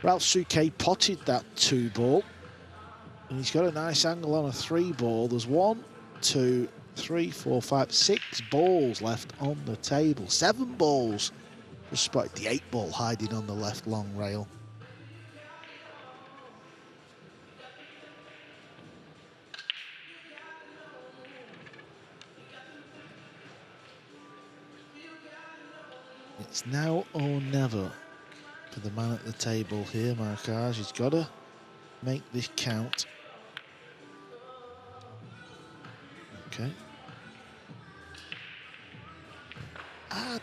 Ralph Suke potted that 2 ball. And he's got a nice angle on a 3 ball. There's 1, 2, 3, 4, 5, 6 balls left on the table. 7 balls. Just spotted the 8 ball hiding on the left long rail. It's now or never for the man at the table here, Markaj. He's got to make this count. Okay.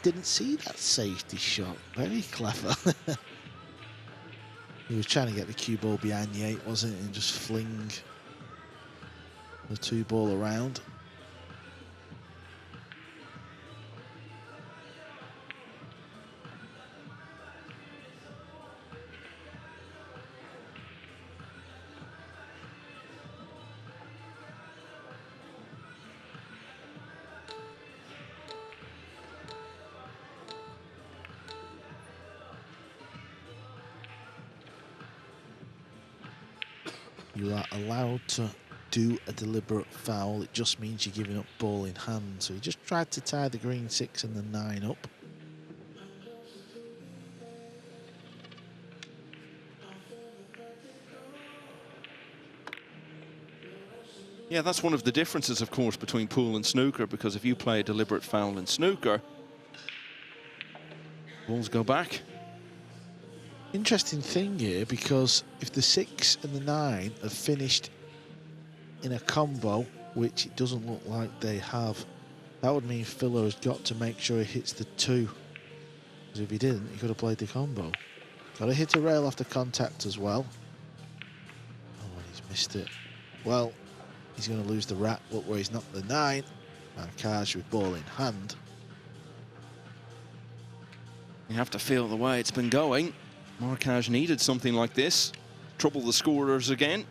Didn't see that safety shot. Very clever. He was trying to get the cue ball behind the 8, wasn't it? And just fling the 2 ball around. You are allowed to do a deliberate foul. It just means you're giving up ball in hand. So he just tried to tie the green 6 and the 9 up. Yeah, that's one of the differences, of course, between pool and snooker, because if you play a deliberate foul in snooker, balls go back. Interesting thing here, because if the 6 and the 9 have finished in a combo, which it doesn't look like they have, that would mean Filler has got to make sure he hits the 2. Because if he didn't, he could have played the combo. Got to hit a rail after contact as well. Oh, and he's missed it. Well, he's going to lose the rack. Look where he's knocked the 9. Markaj with ball in hand. You have to feel the way it's been going. Markaj needed something like this. Trouble the scorers again.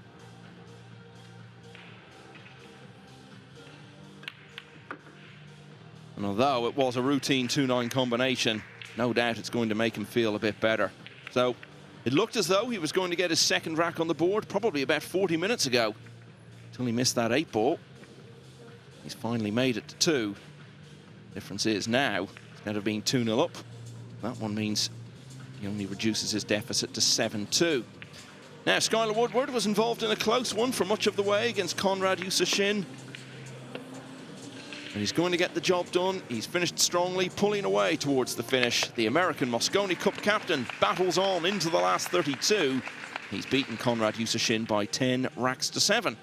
And although it was a routine 2-9 combination, no doubt it's going to make him feel a bit better. So it looked as though he was going to get his second rack on the board probably about 40 minutes ago, until he missed that 8 ball. He's finally made it to 2. Difference is now, instead of being 2-0 up, that one means he only reduces his deficit to 7-2. Now, Skylar Woodward was involved in a close one for much of the way against Conrad Yusashin. And he's going to get the job done. He's finished strongly, pulling away towards the finish. The American Mosconi Cup captain battles on into the last 32. He's beaten Conrad Yusashin by 10 racks to 7.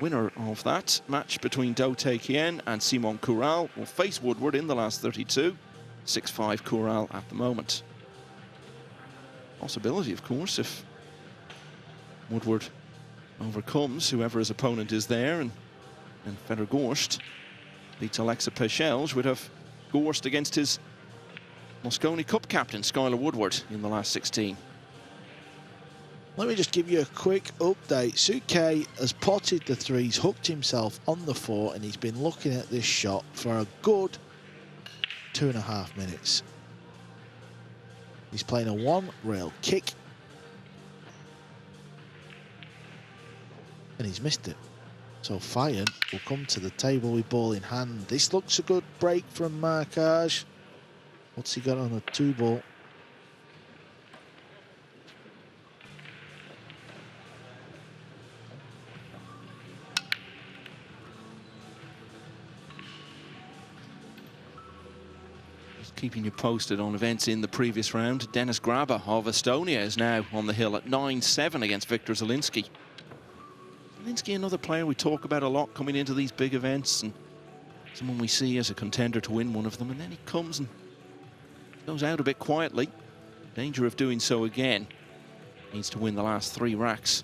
Winner of that match between Do Tae Kien and Simon Coural will face Woodward in the last 32. 6-5 Coural at the moment. Possibility, of course, if Woodward overcomes whoever his opponent is there, and Fedor Gorst beats Alexa Pechelge, would have Gorst against his Mosconi Cup captain, Skylar Woodward, in the last 16. Let me just give you a quick update. Suke has potted the 3s, hooked himself on the 4, and he's been looking at this shot for a good 2.5 minutes. He's playing a 1-rail kick, and he's missed it. So Fayed will come to the table with ball in hand. This looks a good break from Markaj. What's he got on a 2 ball? Keeping you posted on events in the previous round. Denis Graba of Estonia is now on the hill at 9-7 against Viktor Zielinski. Zielinski, another player we talk about a lot coming into these big events, and someone we see as a contender to win one of them, and then he comes and goes out a bit quietly. Danger of doing so again. Needs to win the last 3 racks.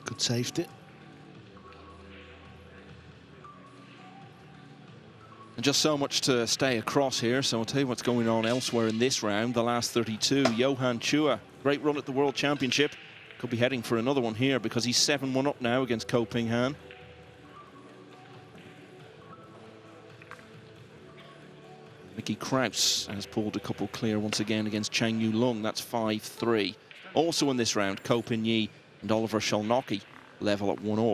Good safety. And just so much to stay across here, so I'll tell you what's going on elsewhere in this round. The last 32, Johan Chua, great run at the World Championship. Could be heading for another one here because he's 7-1 up now against Ko Ping Han. Mickey Kraus has pulled a couple clear once again against Chang Yu Lung. That's 5-3. Also in this round, Ko Pin Yi and Oliver Sholnocki level at 1-1.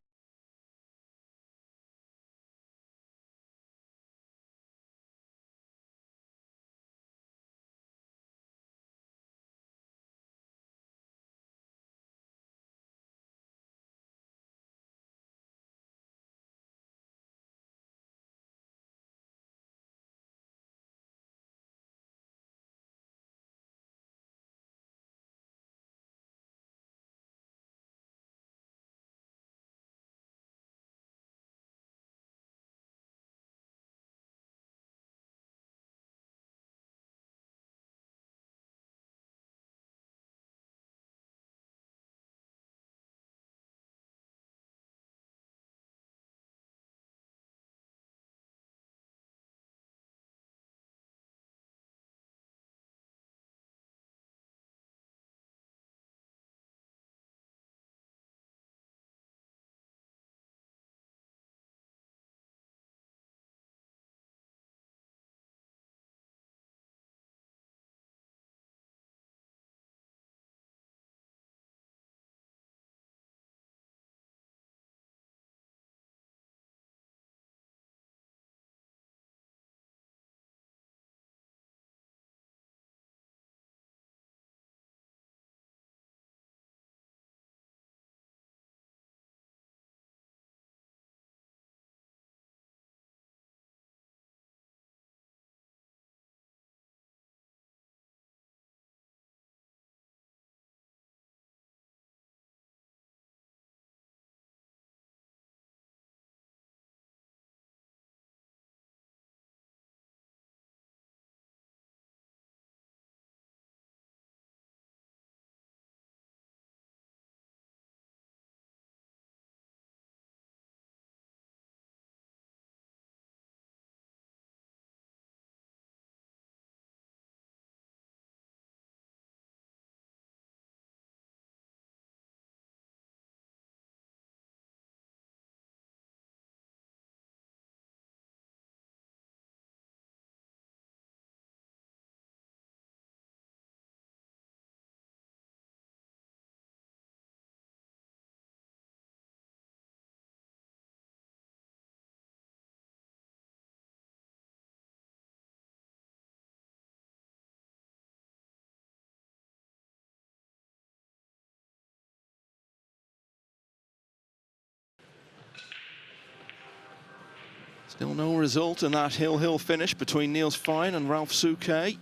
Still no result in that hill-hill finish between Niels Fine and Ralph Souquet.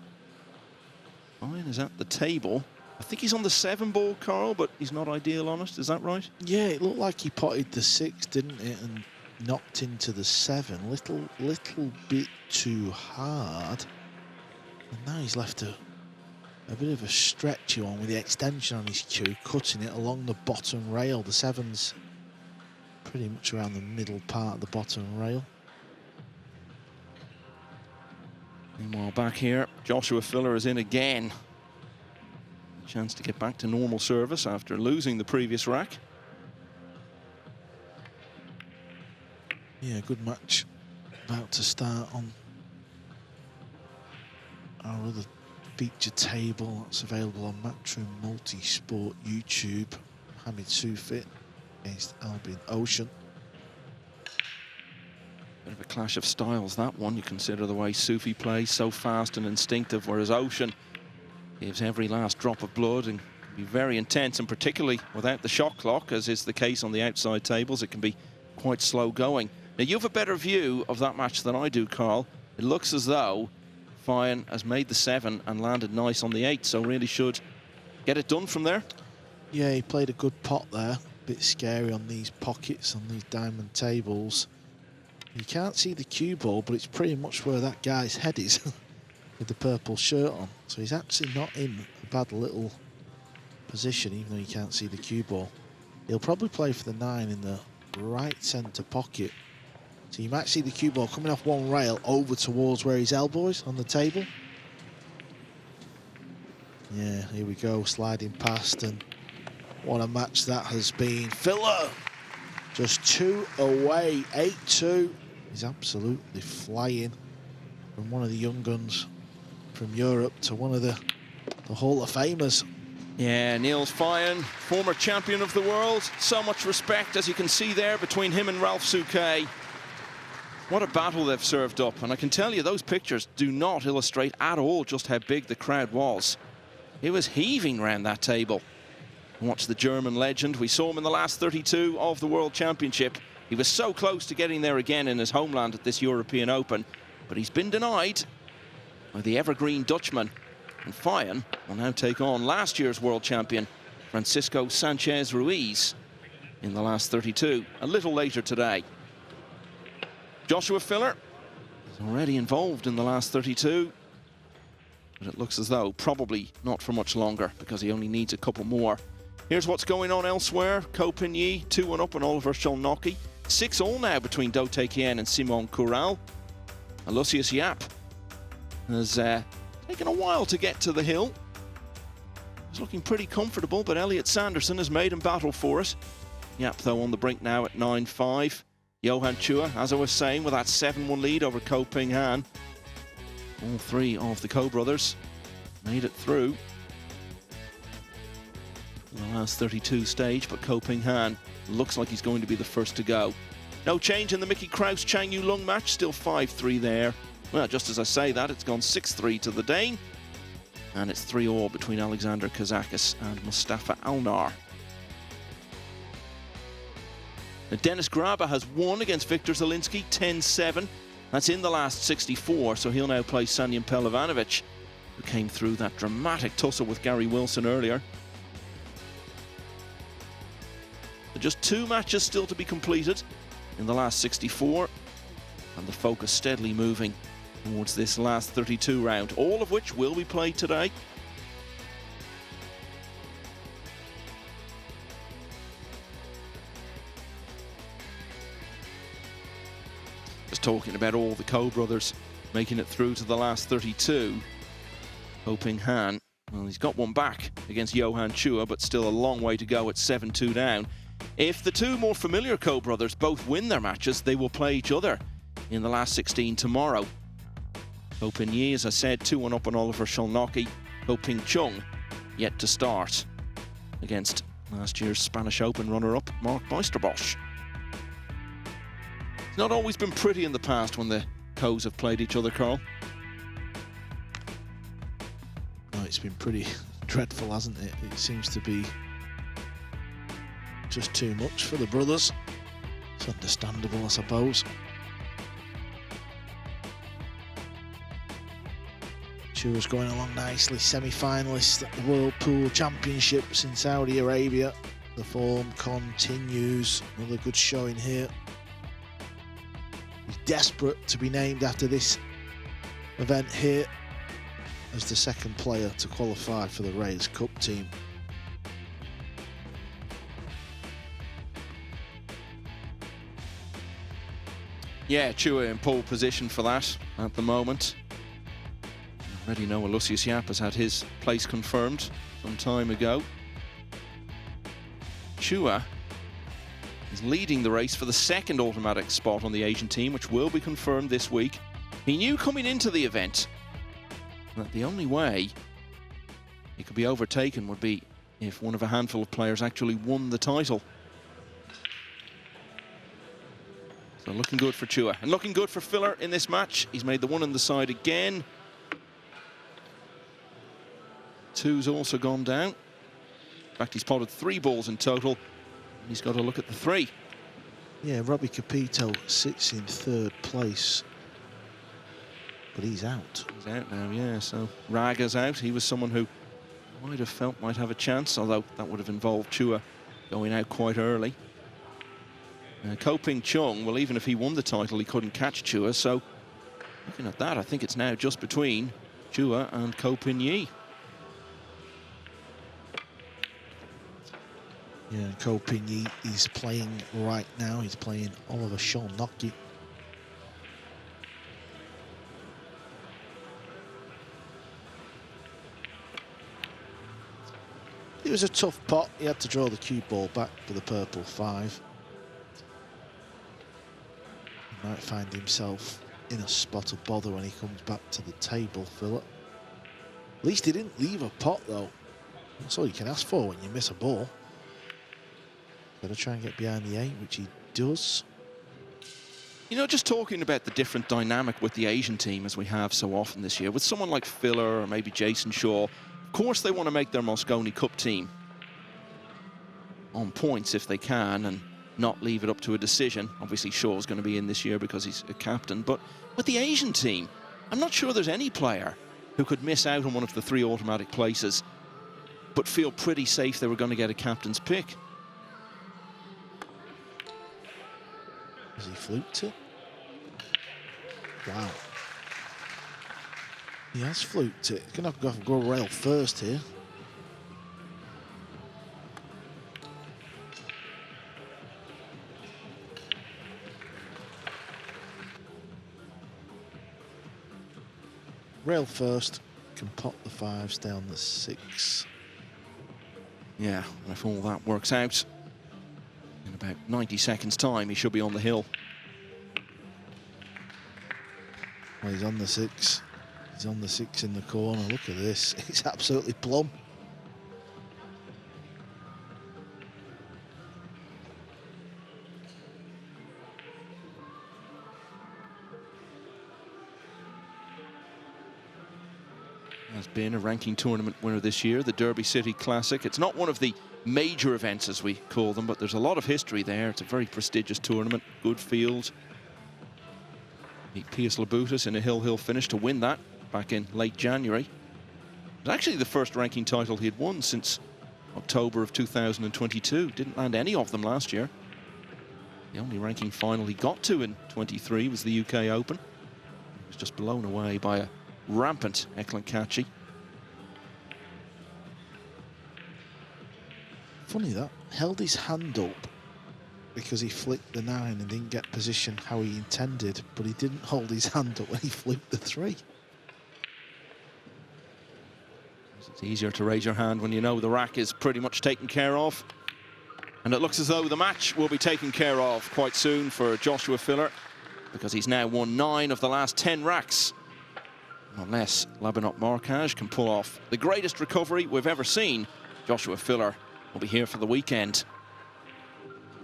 Fine is at the table. I think he's on the 7-ball, Carl, but he's not ideal on it. Is that right? Yeah, it looked like he potted the 6, didn't it? And knocked into the 7. Little bit too hard. And now he's left a bit of a stretchy one with the extension on his cue, cutting it along the bottom rail. The 7's pretty much around the middle part of the bottom rail. Meanwhile, back here, Joshua Filler is in again. Chance to get back to normal service after losing the previous rack. Yeah, good match about to start on our other feature table that's available on Matchroom Multisport YouTube. Hamid Soufit against Albin Ocean. Bit of a clash of styles, that one. You consider the way Soufi plays, so fast and instinctive, whereas Ocean gives every last drop of blood and can be very intense, and particularly without the shot clock, as is the case on the outside tables, it can be quite slow going. Now, you have a better view of that match than I do, Carl. It looks as though Fine has made the 7 and landed nice on the 8, so really should get it done from there. Yeah, he played a good pot there. Bit scary on these pockets, on these diamond tables. You can't see the cue ball, but it's pretty much where that guy's head is with the purple shirt on. So he's actually not in a bad little position, even though you can't see the cue ball. He'll probably play for the 9 in the right centre pocket. So you might see the cue ball coming off one rail over towards where his elbow is on the table. Yeah, here we go, sliding past, and what a match that has been. Filler, just 2 away, 8-2. He's absolutely flying from one of the young guns from Europe to one of the Hall of Famers. Yeah, Niels Fine, former champion of the world. So much respect, as you can see there, between him and Ralph Souquet. What a battle they've served up. And I can tell you, those pictures do not illustrate at all just how big the crowd was. It was heaving round that table. Watch the German legend. We saw him in the last 32 of the World Championship. He was so close to getting there again in his homeland at this European Open, but he's been denied by the evergreen Dutchman. And Fine will now take on last year's world champion, Francisco Sanchez Ruiz, in the last 32, a little later today. Joshua Filler is already involved in the last 32, but it looks as though probably not for much longer, because he only needs a couple more. Here's what's going on elsewhere. Ko Pin-Yi 2-1 up on Oliver Szolnocki. 6-all now between Do Tae Kien and Simon Corral. Lucius Yap has taken a while to get to the hill. He's looking pretty comfortable, but Elliot Sanderson has made him battle for it. Yap, though, on the brink now at 9-5. Johan Chua, as I was saying, with that 7-1 lead over Ko Ping Han. All 3 of the Ko brothers made it through in the last 32 stage, but Ko Ping Han looks like he's going to be the first to go. No change in the Mickey Kraus Chang Yu Lung match, still 5-3 there. Well, just as I say that, it's gone 6-3 to the Dane, and it's 3-all between Alexander Kazakis and Mustafa Alnar. Now, Dennis Graber has won against Viktor Zielinski 10-7. That's in the last 64, so he'll now play Sanyan Pelovanovic, who came through that dramatic tussle with Gary Wilson earlier. Just 2 matches still to be completed in the last 64, and the focus steadily moving towards this last 32 round, all of which will be played today. Just talking about all the Ko brothers making it through to the last 32. Ko Ping Han, well, he's got one back against Johan Chua, but still a long way to go at 7-2 down. If the 2 more familiar Ko brothers both win their matches, they will play each other in the last 16 tomorrow. Ko Pin-Yi, as I said, 2-1 up on Oliver Szolnocki. Ko Ping Chung yet to start against last year's Spanish Open runner-up Mark Meisterbosch. It's not always been pretty in the past when the Kos have played each other, Carl. Oh, it's been pretty dreadful, hasn't it? It seems to be just too much for the brothers. It's understandable, I suppose. Chua's going along nicely. Semi-finalist at the World Pool Championships in Saudi Arabia. The form continues. Another good showing here. He's desperate to be named after this event here as the second player to qualify for the Rays Cup team. Yeah, Chua in pole position for that at the moment. Already know Lucius Yap has had his place confirmed some time ago. Chua is leading the race for the second automatic spot on the Asian team, which will be confirmed this week. He knew coming into the event that the only way he could be overtaken would be if one of a handful of players actually won the title. So looking good for Chua and looking good for Filler in this match. He's made the one on the side again. Two's also gone down. In fact, he's potted 3 balls in total. He's got to look at the 3. Yeah, Robbie Capito sits in 3rd place, but he's out. He's out now, yeah. So Raga's out. He was someone who might have felt might have a chance, although that would have involved Chua going out quite early. Ko Ping Chung, well, even if he won the title, he couldn't catch Chua. So looking at that, I think it's now just between Chua and Ko Ping Yi. Yeah, Ko Ping Yi is playing right now. He's playing Oliver Shulnocky. It was a tough pot. He had to draw the cue ball back for the purple 5. He might find himself in a spot of bother when he comes back to the table, Philip. At least he didn't leave a pot, though. That's all you can ask for when you miss a ball. Got to try and get behind the 8, which he does. You know, just talking about the different dynamic with the Asian team as we have so often this year, with someone like Filler or maybe Jason Shaw, of course they want to make their Mosconi Cup team on points if they can and not leave it up to a decision. Obviously Shaw's going to be in this year because he's a captain, but with the Asian team, I'm not sure there's any player who could miss out on one of the 3 automatic places but feel pretty safe they were going to get a captain's pick. Has he fluked it? Wow. He has fluked it. He's going to have to go rail first here. Rail first, can pop the 5, stay on the 6. Yeah, and if all that works out, in about 90 seconds' time, he should be on the hill. Well, he's on the 6. He's on the 6 in the corner. Look at this. It's absolutely plumb. Has been a ranking tournament winner this year, the Derby City Classic. It's not one of the major events, as we call them, but there's a lot of history there. It's a very prestigious tournament, good field. Beat Pius Labutus in a hill finish to win that back in late January. It was actually the first ranking title he had won since October of 2022. Didn't land any of them last year. The only ranking final he got to in 23 was the UK Open. He was just blown away by a rampant Eklan-Kachi. Funny that. Held his hand up because he flicked the 9 and didn't get position how he intended, but he didn't hold his hand up when he flicked the 3. It's easier to raise your hand when you know the rack is pretty much taken care of. And it looks as though the match will be taken care of quite soon for Joshua Filler, because he's now won 9 of the last 10 racks. Unless Labinot Markaj can pull off the greatest recovery we've ever seen, Joshua Filler will be here for the weekend.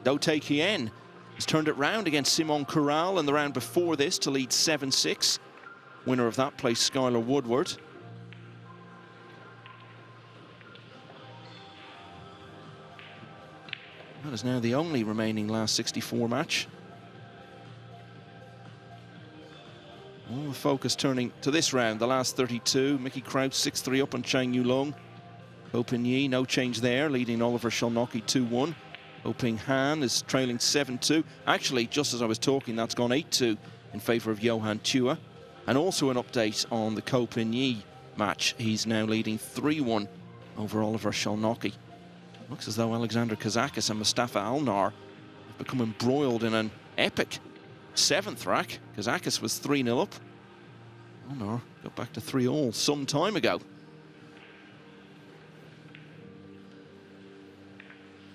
Do Tae Kien has turned it round against Simon Corral in the round before this to lead 7-6. Winner of that place, Skylar Woodward. That is now the only remaining last 64 match. All the focus turning to this round, the last 32. Mickey Crouch 6-3 up on Chang Yulong. Ho Pin Yi, no change there, leading Oliver Sholnocki 2-1. Ho Ping Han is trailing 7-2. Actually, just as I was talking, that's gone 8-2 in favour of Johan Tua. And also an update on the Ko Pin Yi match. He's now leading 3-1 over Oliver Sholnocki. Looks as though Alexander Kazakis and Mustafa Alnar have become embroiled in an epic 7th rack. Kazakis was 3-0 up. Alnar got back to 3-all some time ago.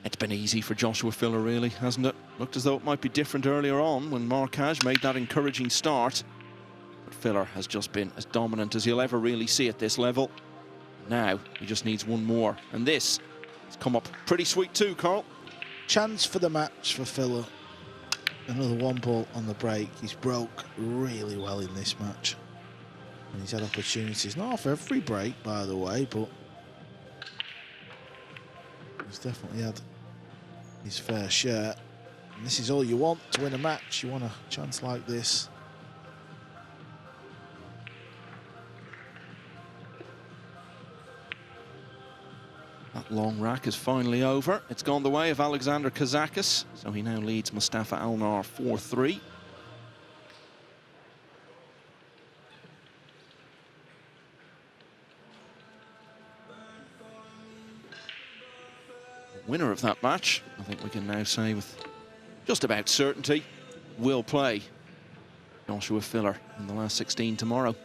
It's been easy for Joshua Filler, really, hasn't it? Looked as though it might be different earlier on when Markaj made that encouraging start. But Filler has just been as dominant as you'll ever really see at this level. Now, he just needs one more. And this has come up pretty sweet too, Carl. Chance for the match for Filler. Another 1-ball on the break. He's broke really well in this match. And he's had opportunities, not off every break, by the way, but he's definitely had his fair share. And this is all you want to win a match. You want a chance like this. That long rack is finally over. It's gone the way of Alexander Kazakis, so he now leads Mustafa Alnar 4-3. The winner of that match, I think we can now say with just about certainty, will play Joshua Filler in the last 16 tomorrow.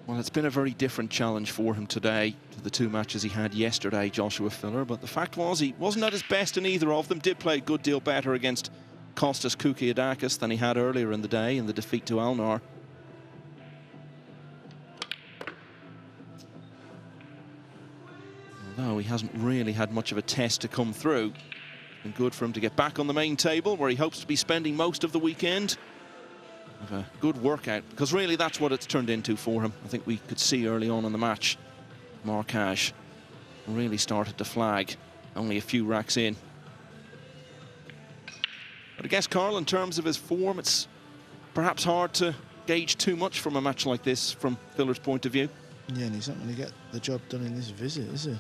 Well, it's been a very different challenge for him today to the 2 matches he had yesterday, Joshua Filler. But the fact was he wasn't at his best in either of them. Did play a good deal better against Kostas Koukiadakis than he had earlier in the day in the defeat to Alnar. Although he hasn't really had much of a test to come through. It's been good for him to get back on the main table, where he hopes to be spending most of the weekend. Have a good workout, because really that's what it's turned into for him. I think we could see early on in the match Markaj really started to flag only a few racks in. But I guess, Carl, in terms of his form, it's perhaps hard to gauge too much from a match like this from Filler's point of view. Yeah, and he's not going to get the job done in this visit, is he?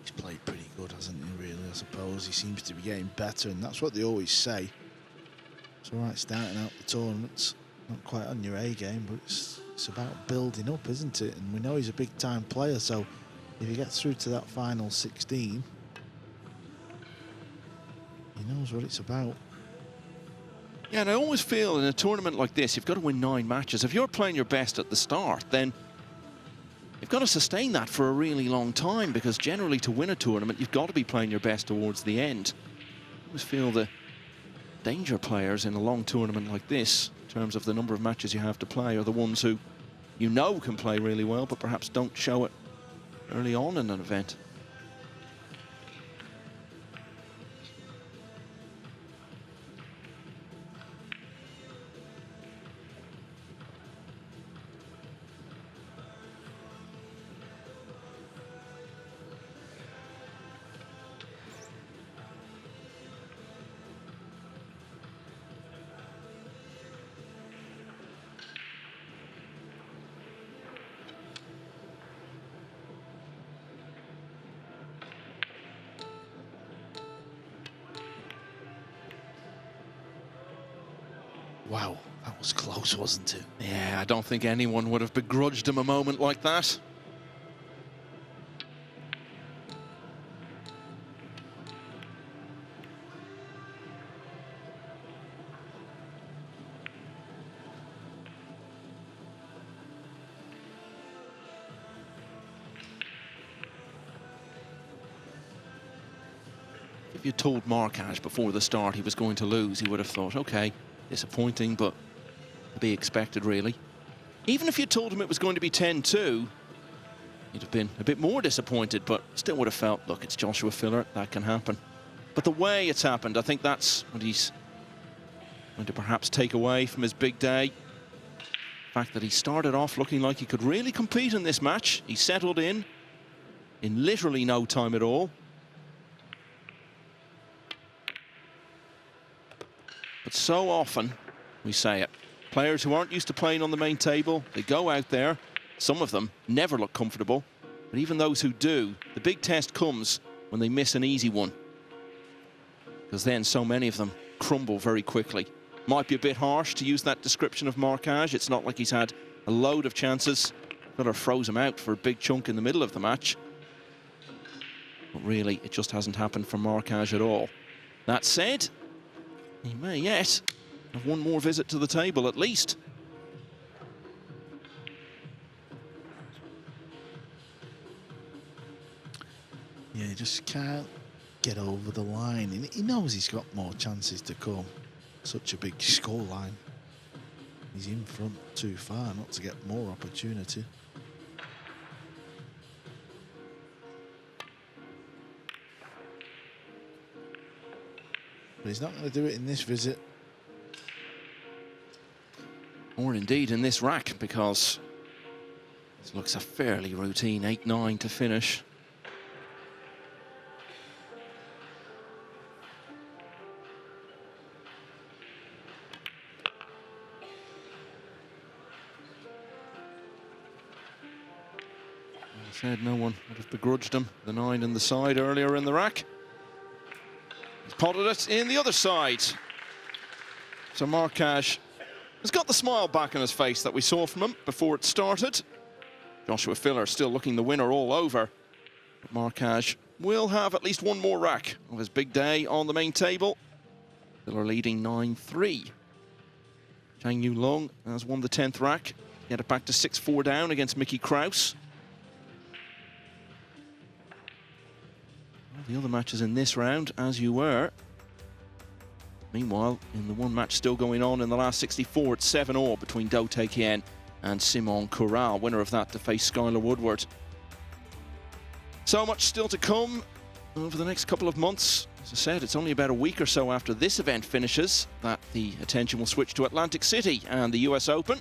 He's played pretty good, hasn't he, really, I suppose. He seems to be getting better, and that's what they always say. It's all right starting out the tournaments, not quite on your A game, but it's about building up, isn't it? And we know he's a big-time player, so if he gets through to that final 16, he knows what it's about. Yeah, and I always feel in a tournament like this, you've got to win 9 matches. If you're playing your best at the start, then you've got to sustain that for a really long time, because generally to win a tournament, you've got to be playing your best towards the end. I always feel the danger players in a long tournament like this, in terms of the number of matches you have to play, are the ones who you know can play really well, but perhaps don't show it early on in an event. Wow, that was close, wasn't it? Yeah, I don't think anyone would have begrudged him a moment like that. If you told Markaj before the start he was going to lose, he would have thought, okay, disappointing, but to be expected, really. Even if you told him it was going to be 10-2, he'd have been a bit more disappointed, but still would have felt, look, it's Joshua Filler, that can happen. But the way it's happened, I think that's what he's going to perhaps take away from his big day. The fact that he started off looking like he could really compete in this match. He settled in literally no time at all. But so often, we say it, players who aren't used to playing on the main table, they go out there, some of them never look comfortable, but even those who do, the big test comes when they miss an easy one. Because then so many of them crumble very quickly. Might be a bit harsh to use that description of Markaj. It's not like he's had a load of chances. Filler froze him out for a big chunk in the middle of the match. But really, it just hasn't happened for Markaj at all. That said, he may yet have one more visit to the table at least. Yeah, he just can't get over the line. He knows he's got more chances to come. Such a big scoreline. He's in front too far not to get more opportunity. But he's not going to do it in this visit. Or indeed in this rack, because this looks a fairly routine 8-9 to finish. Said no one would have begrudged him the 9 in the side earlier in the rack. He's potted it in the other side. So Markaj has got the smile back on his face that we saw from him before it started. Joshua Filler still looking the winner all over. But Markaj will have at least one more rack of his big day on the main table. Filler leading 9-3. Zhang Yulong has won the 10th rack. Get it back to 6-4 down against Mickey Kraus. The other matches in this round, as you were. Meanwhile, in the one match still going on in the last 64, it's 7-all between Do Tae-kien and Simon Corral. Winner of that to face Skylar Woodward. So much still to come over the next couple of months. As I said, it's only about a week or so after this event finishes that the attention will switch to Atlantic City and the US Open.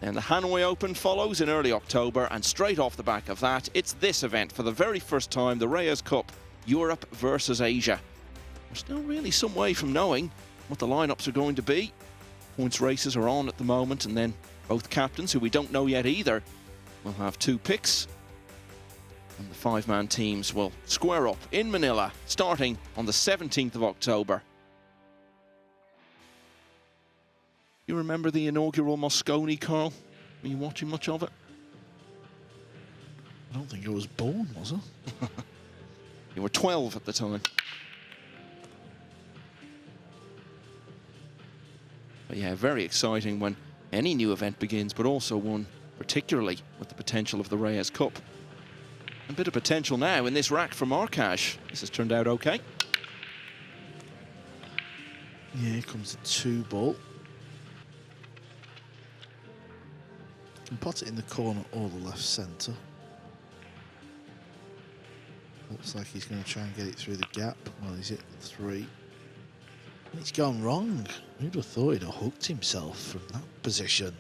Then the Hanoi Open follows in early October, and straight off the back of that, it's this event for the very first time, the Reyes Cup, Europe versus Asia. We're still really some way from knowing what the lineups are going to be. Points races are on at the moment, and then both captains, who we don't know yet either, will have 2 picks. And the 5-man teams will square up in Manila, starting on the 17th of October. You remember the inaugural Moscone, Carl? Were you watching much of it? I don't think I was born, was I? You were 12 at the time. But yeah, very exciting when any new event begins, but also one particularly with the potential of the Reyes Cup. A bit of potential now in this rack for Markaj. This has turned out okay. Yeah, here comes the 2-ball. Can pot it in the corner or the left centre. Looks like he's going to try and get it through the gap. Well, he's hit the 3. And it's gone wrong. Who'd have thought he'd have hooked himself from that position?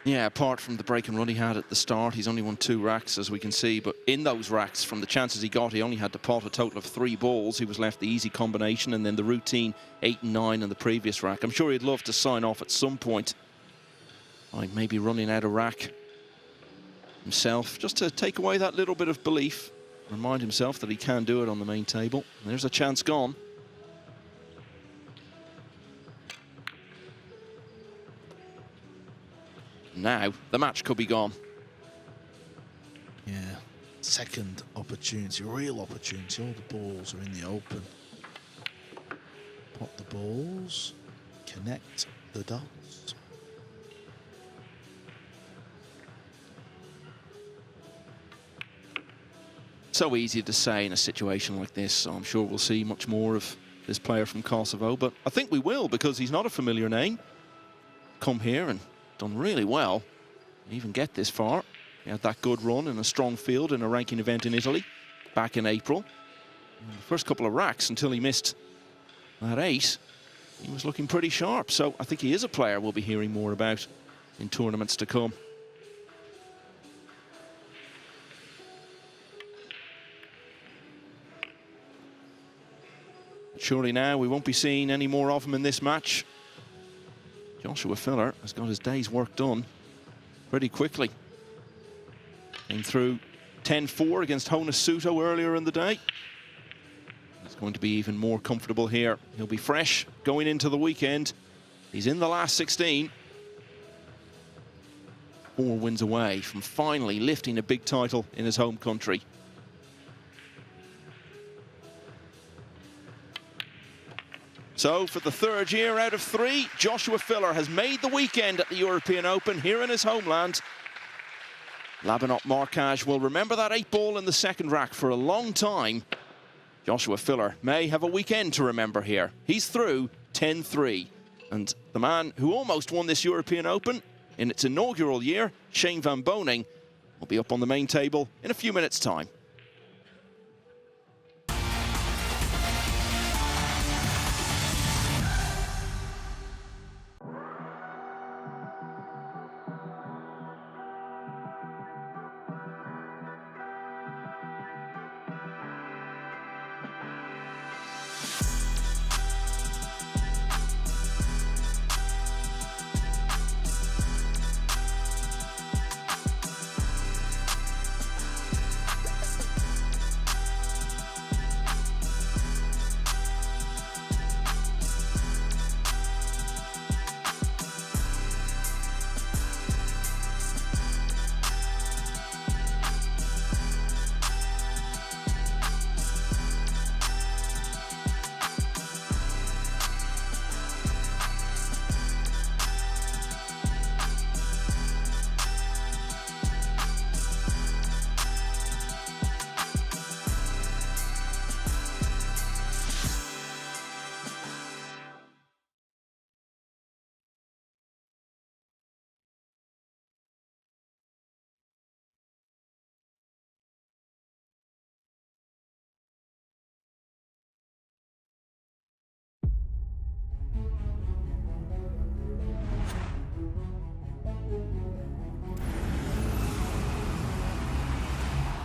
Yeah, apart from the break and run he had at the start, he's only won 2 racks, as we can see. But in those racks, from the chances he got, he only had to pot a total of 3 balls. He was left the easy combination, and then the routine 8 and 9 in the previous rack. I'm sure he'd love to sign off at some point. Like maybe running out of rack himself, just to take away that little bit of belief. Remind himself that he can do it on the main table. And there's a chance gone. Now, the match could be gone. Yeah, second opportunity, real opportunity. All the balls are in the open. Pot the balls, connect the dots. So easy to say in a situation like this. So I'm sure we'll see much more of this player from Kosovo, but I think we will, because he's not a familiar name. Come here and done really well. Even get this far. He had that good run in a strong field in a ranking event in Italy back in April. And the first couple of racks, until he missed that 8, he was looking pretty sharp. So I think he is a player we'll be hearing more about in tournaments to come. Surely now we won't be seeing any more of him in this match. Joshua Filler has got his day's work done pretty quickly. Came through 10-4 against Honus Suto earlier in the day. He's going to be even more comfortable here. He'll be fresh going into the weekend. He's in the last 16. 4 wins away from finally lifting a big title in his home country. So for the 3rd year out of 3, Joshua Filler has made the weekend at the European Open here in his homeland. Labinot Markaj will remember that 8-ball in the 2nd rack for a long time. Joshua Filler may have a weekend to remember here. He's through 10-3. And the man who almost won this European Open in its inaugural year, Shane van Boning, will be up on the main table in a few minutes' time.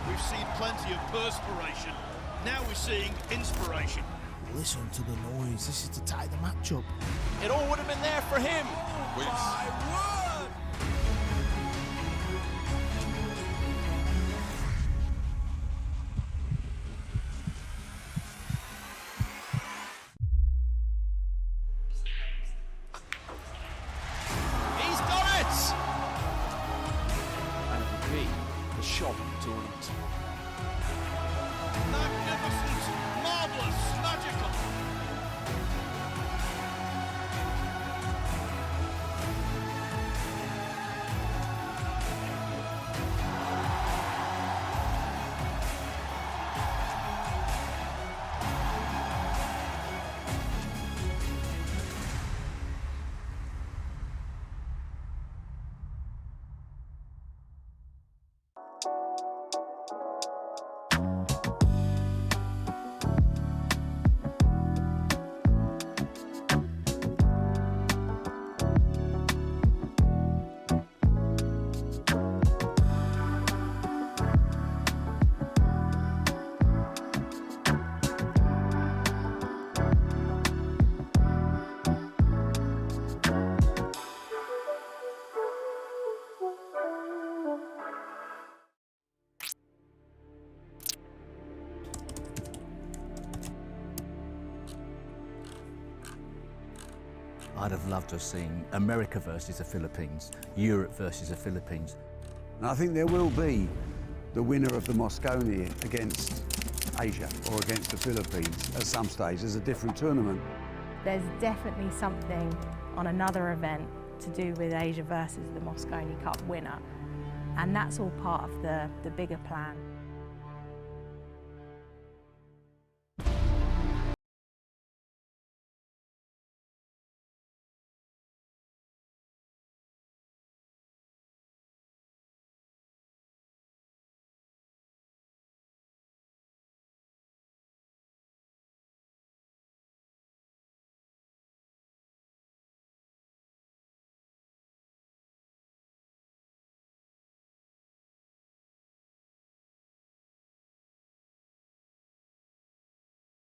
We've seen plenty of perspiration. Now we're seeing inspiration. Listen to the noise. This is to tie the match up. It all would have been there for him. My word! He's got it! And it will be the shot of the tournament. Magnificent, marvellous, magical. I'd have loved to have seen America versus the Philippines, Europe versus the Philippines. And I think there will be the winner of the Mosconi against Asia or against the Philippines at some stage. There's a different tournament. There's definitely something on another event to do with Asia versus the Mosconi Cup winner. And that's all part of the bigger plan.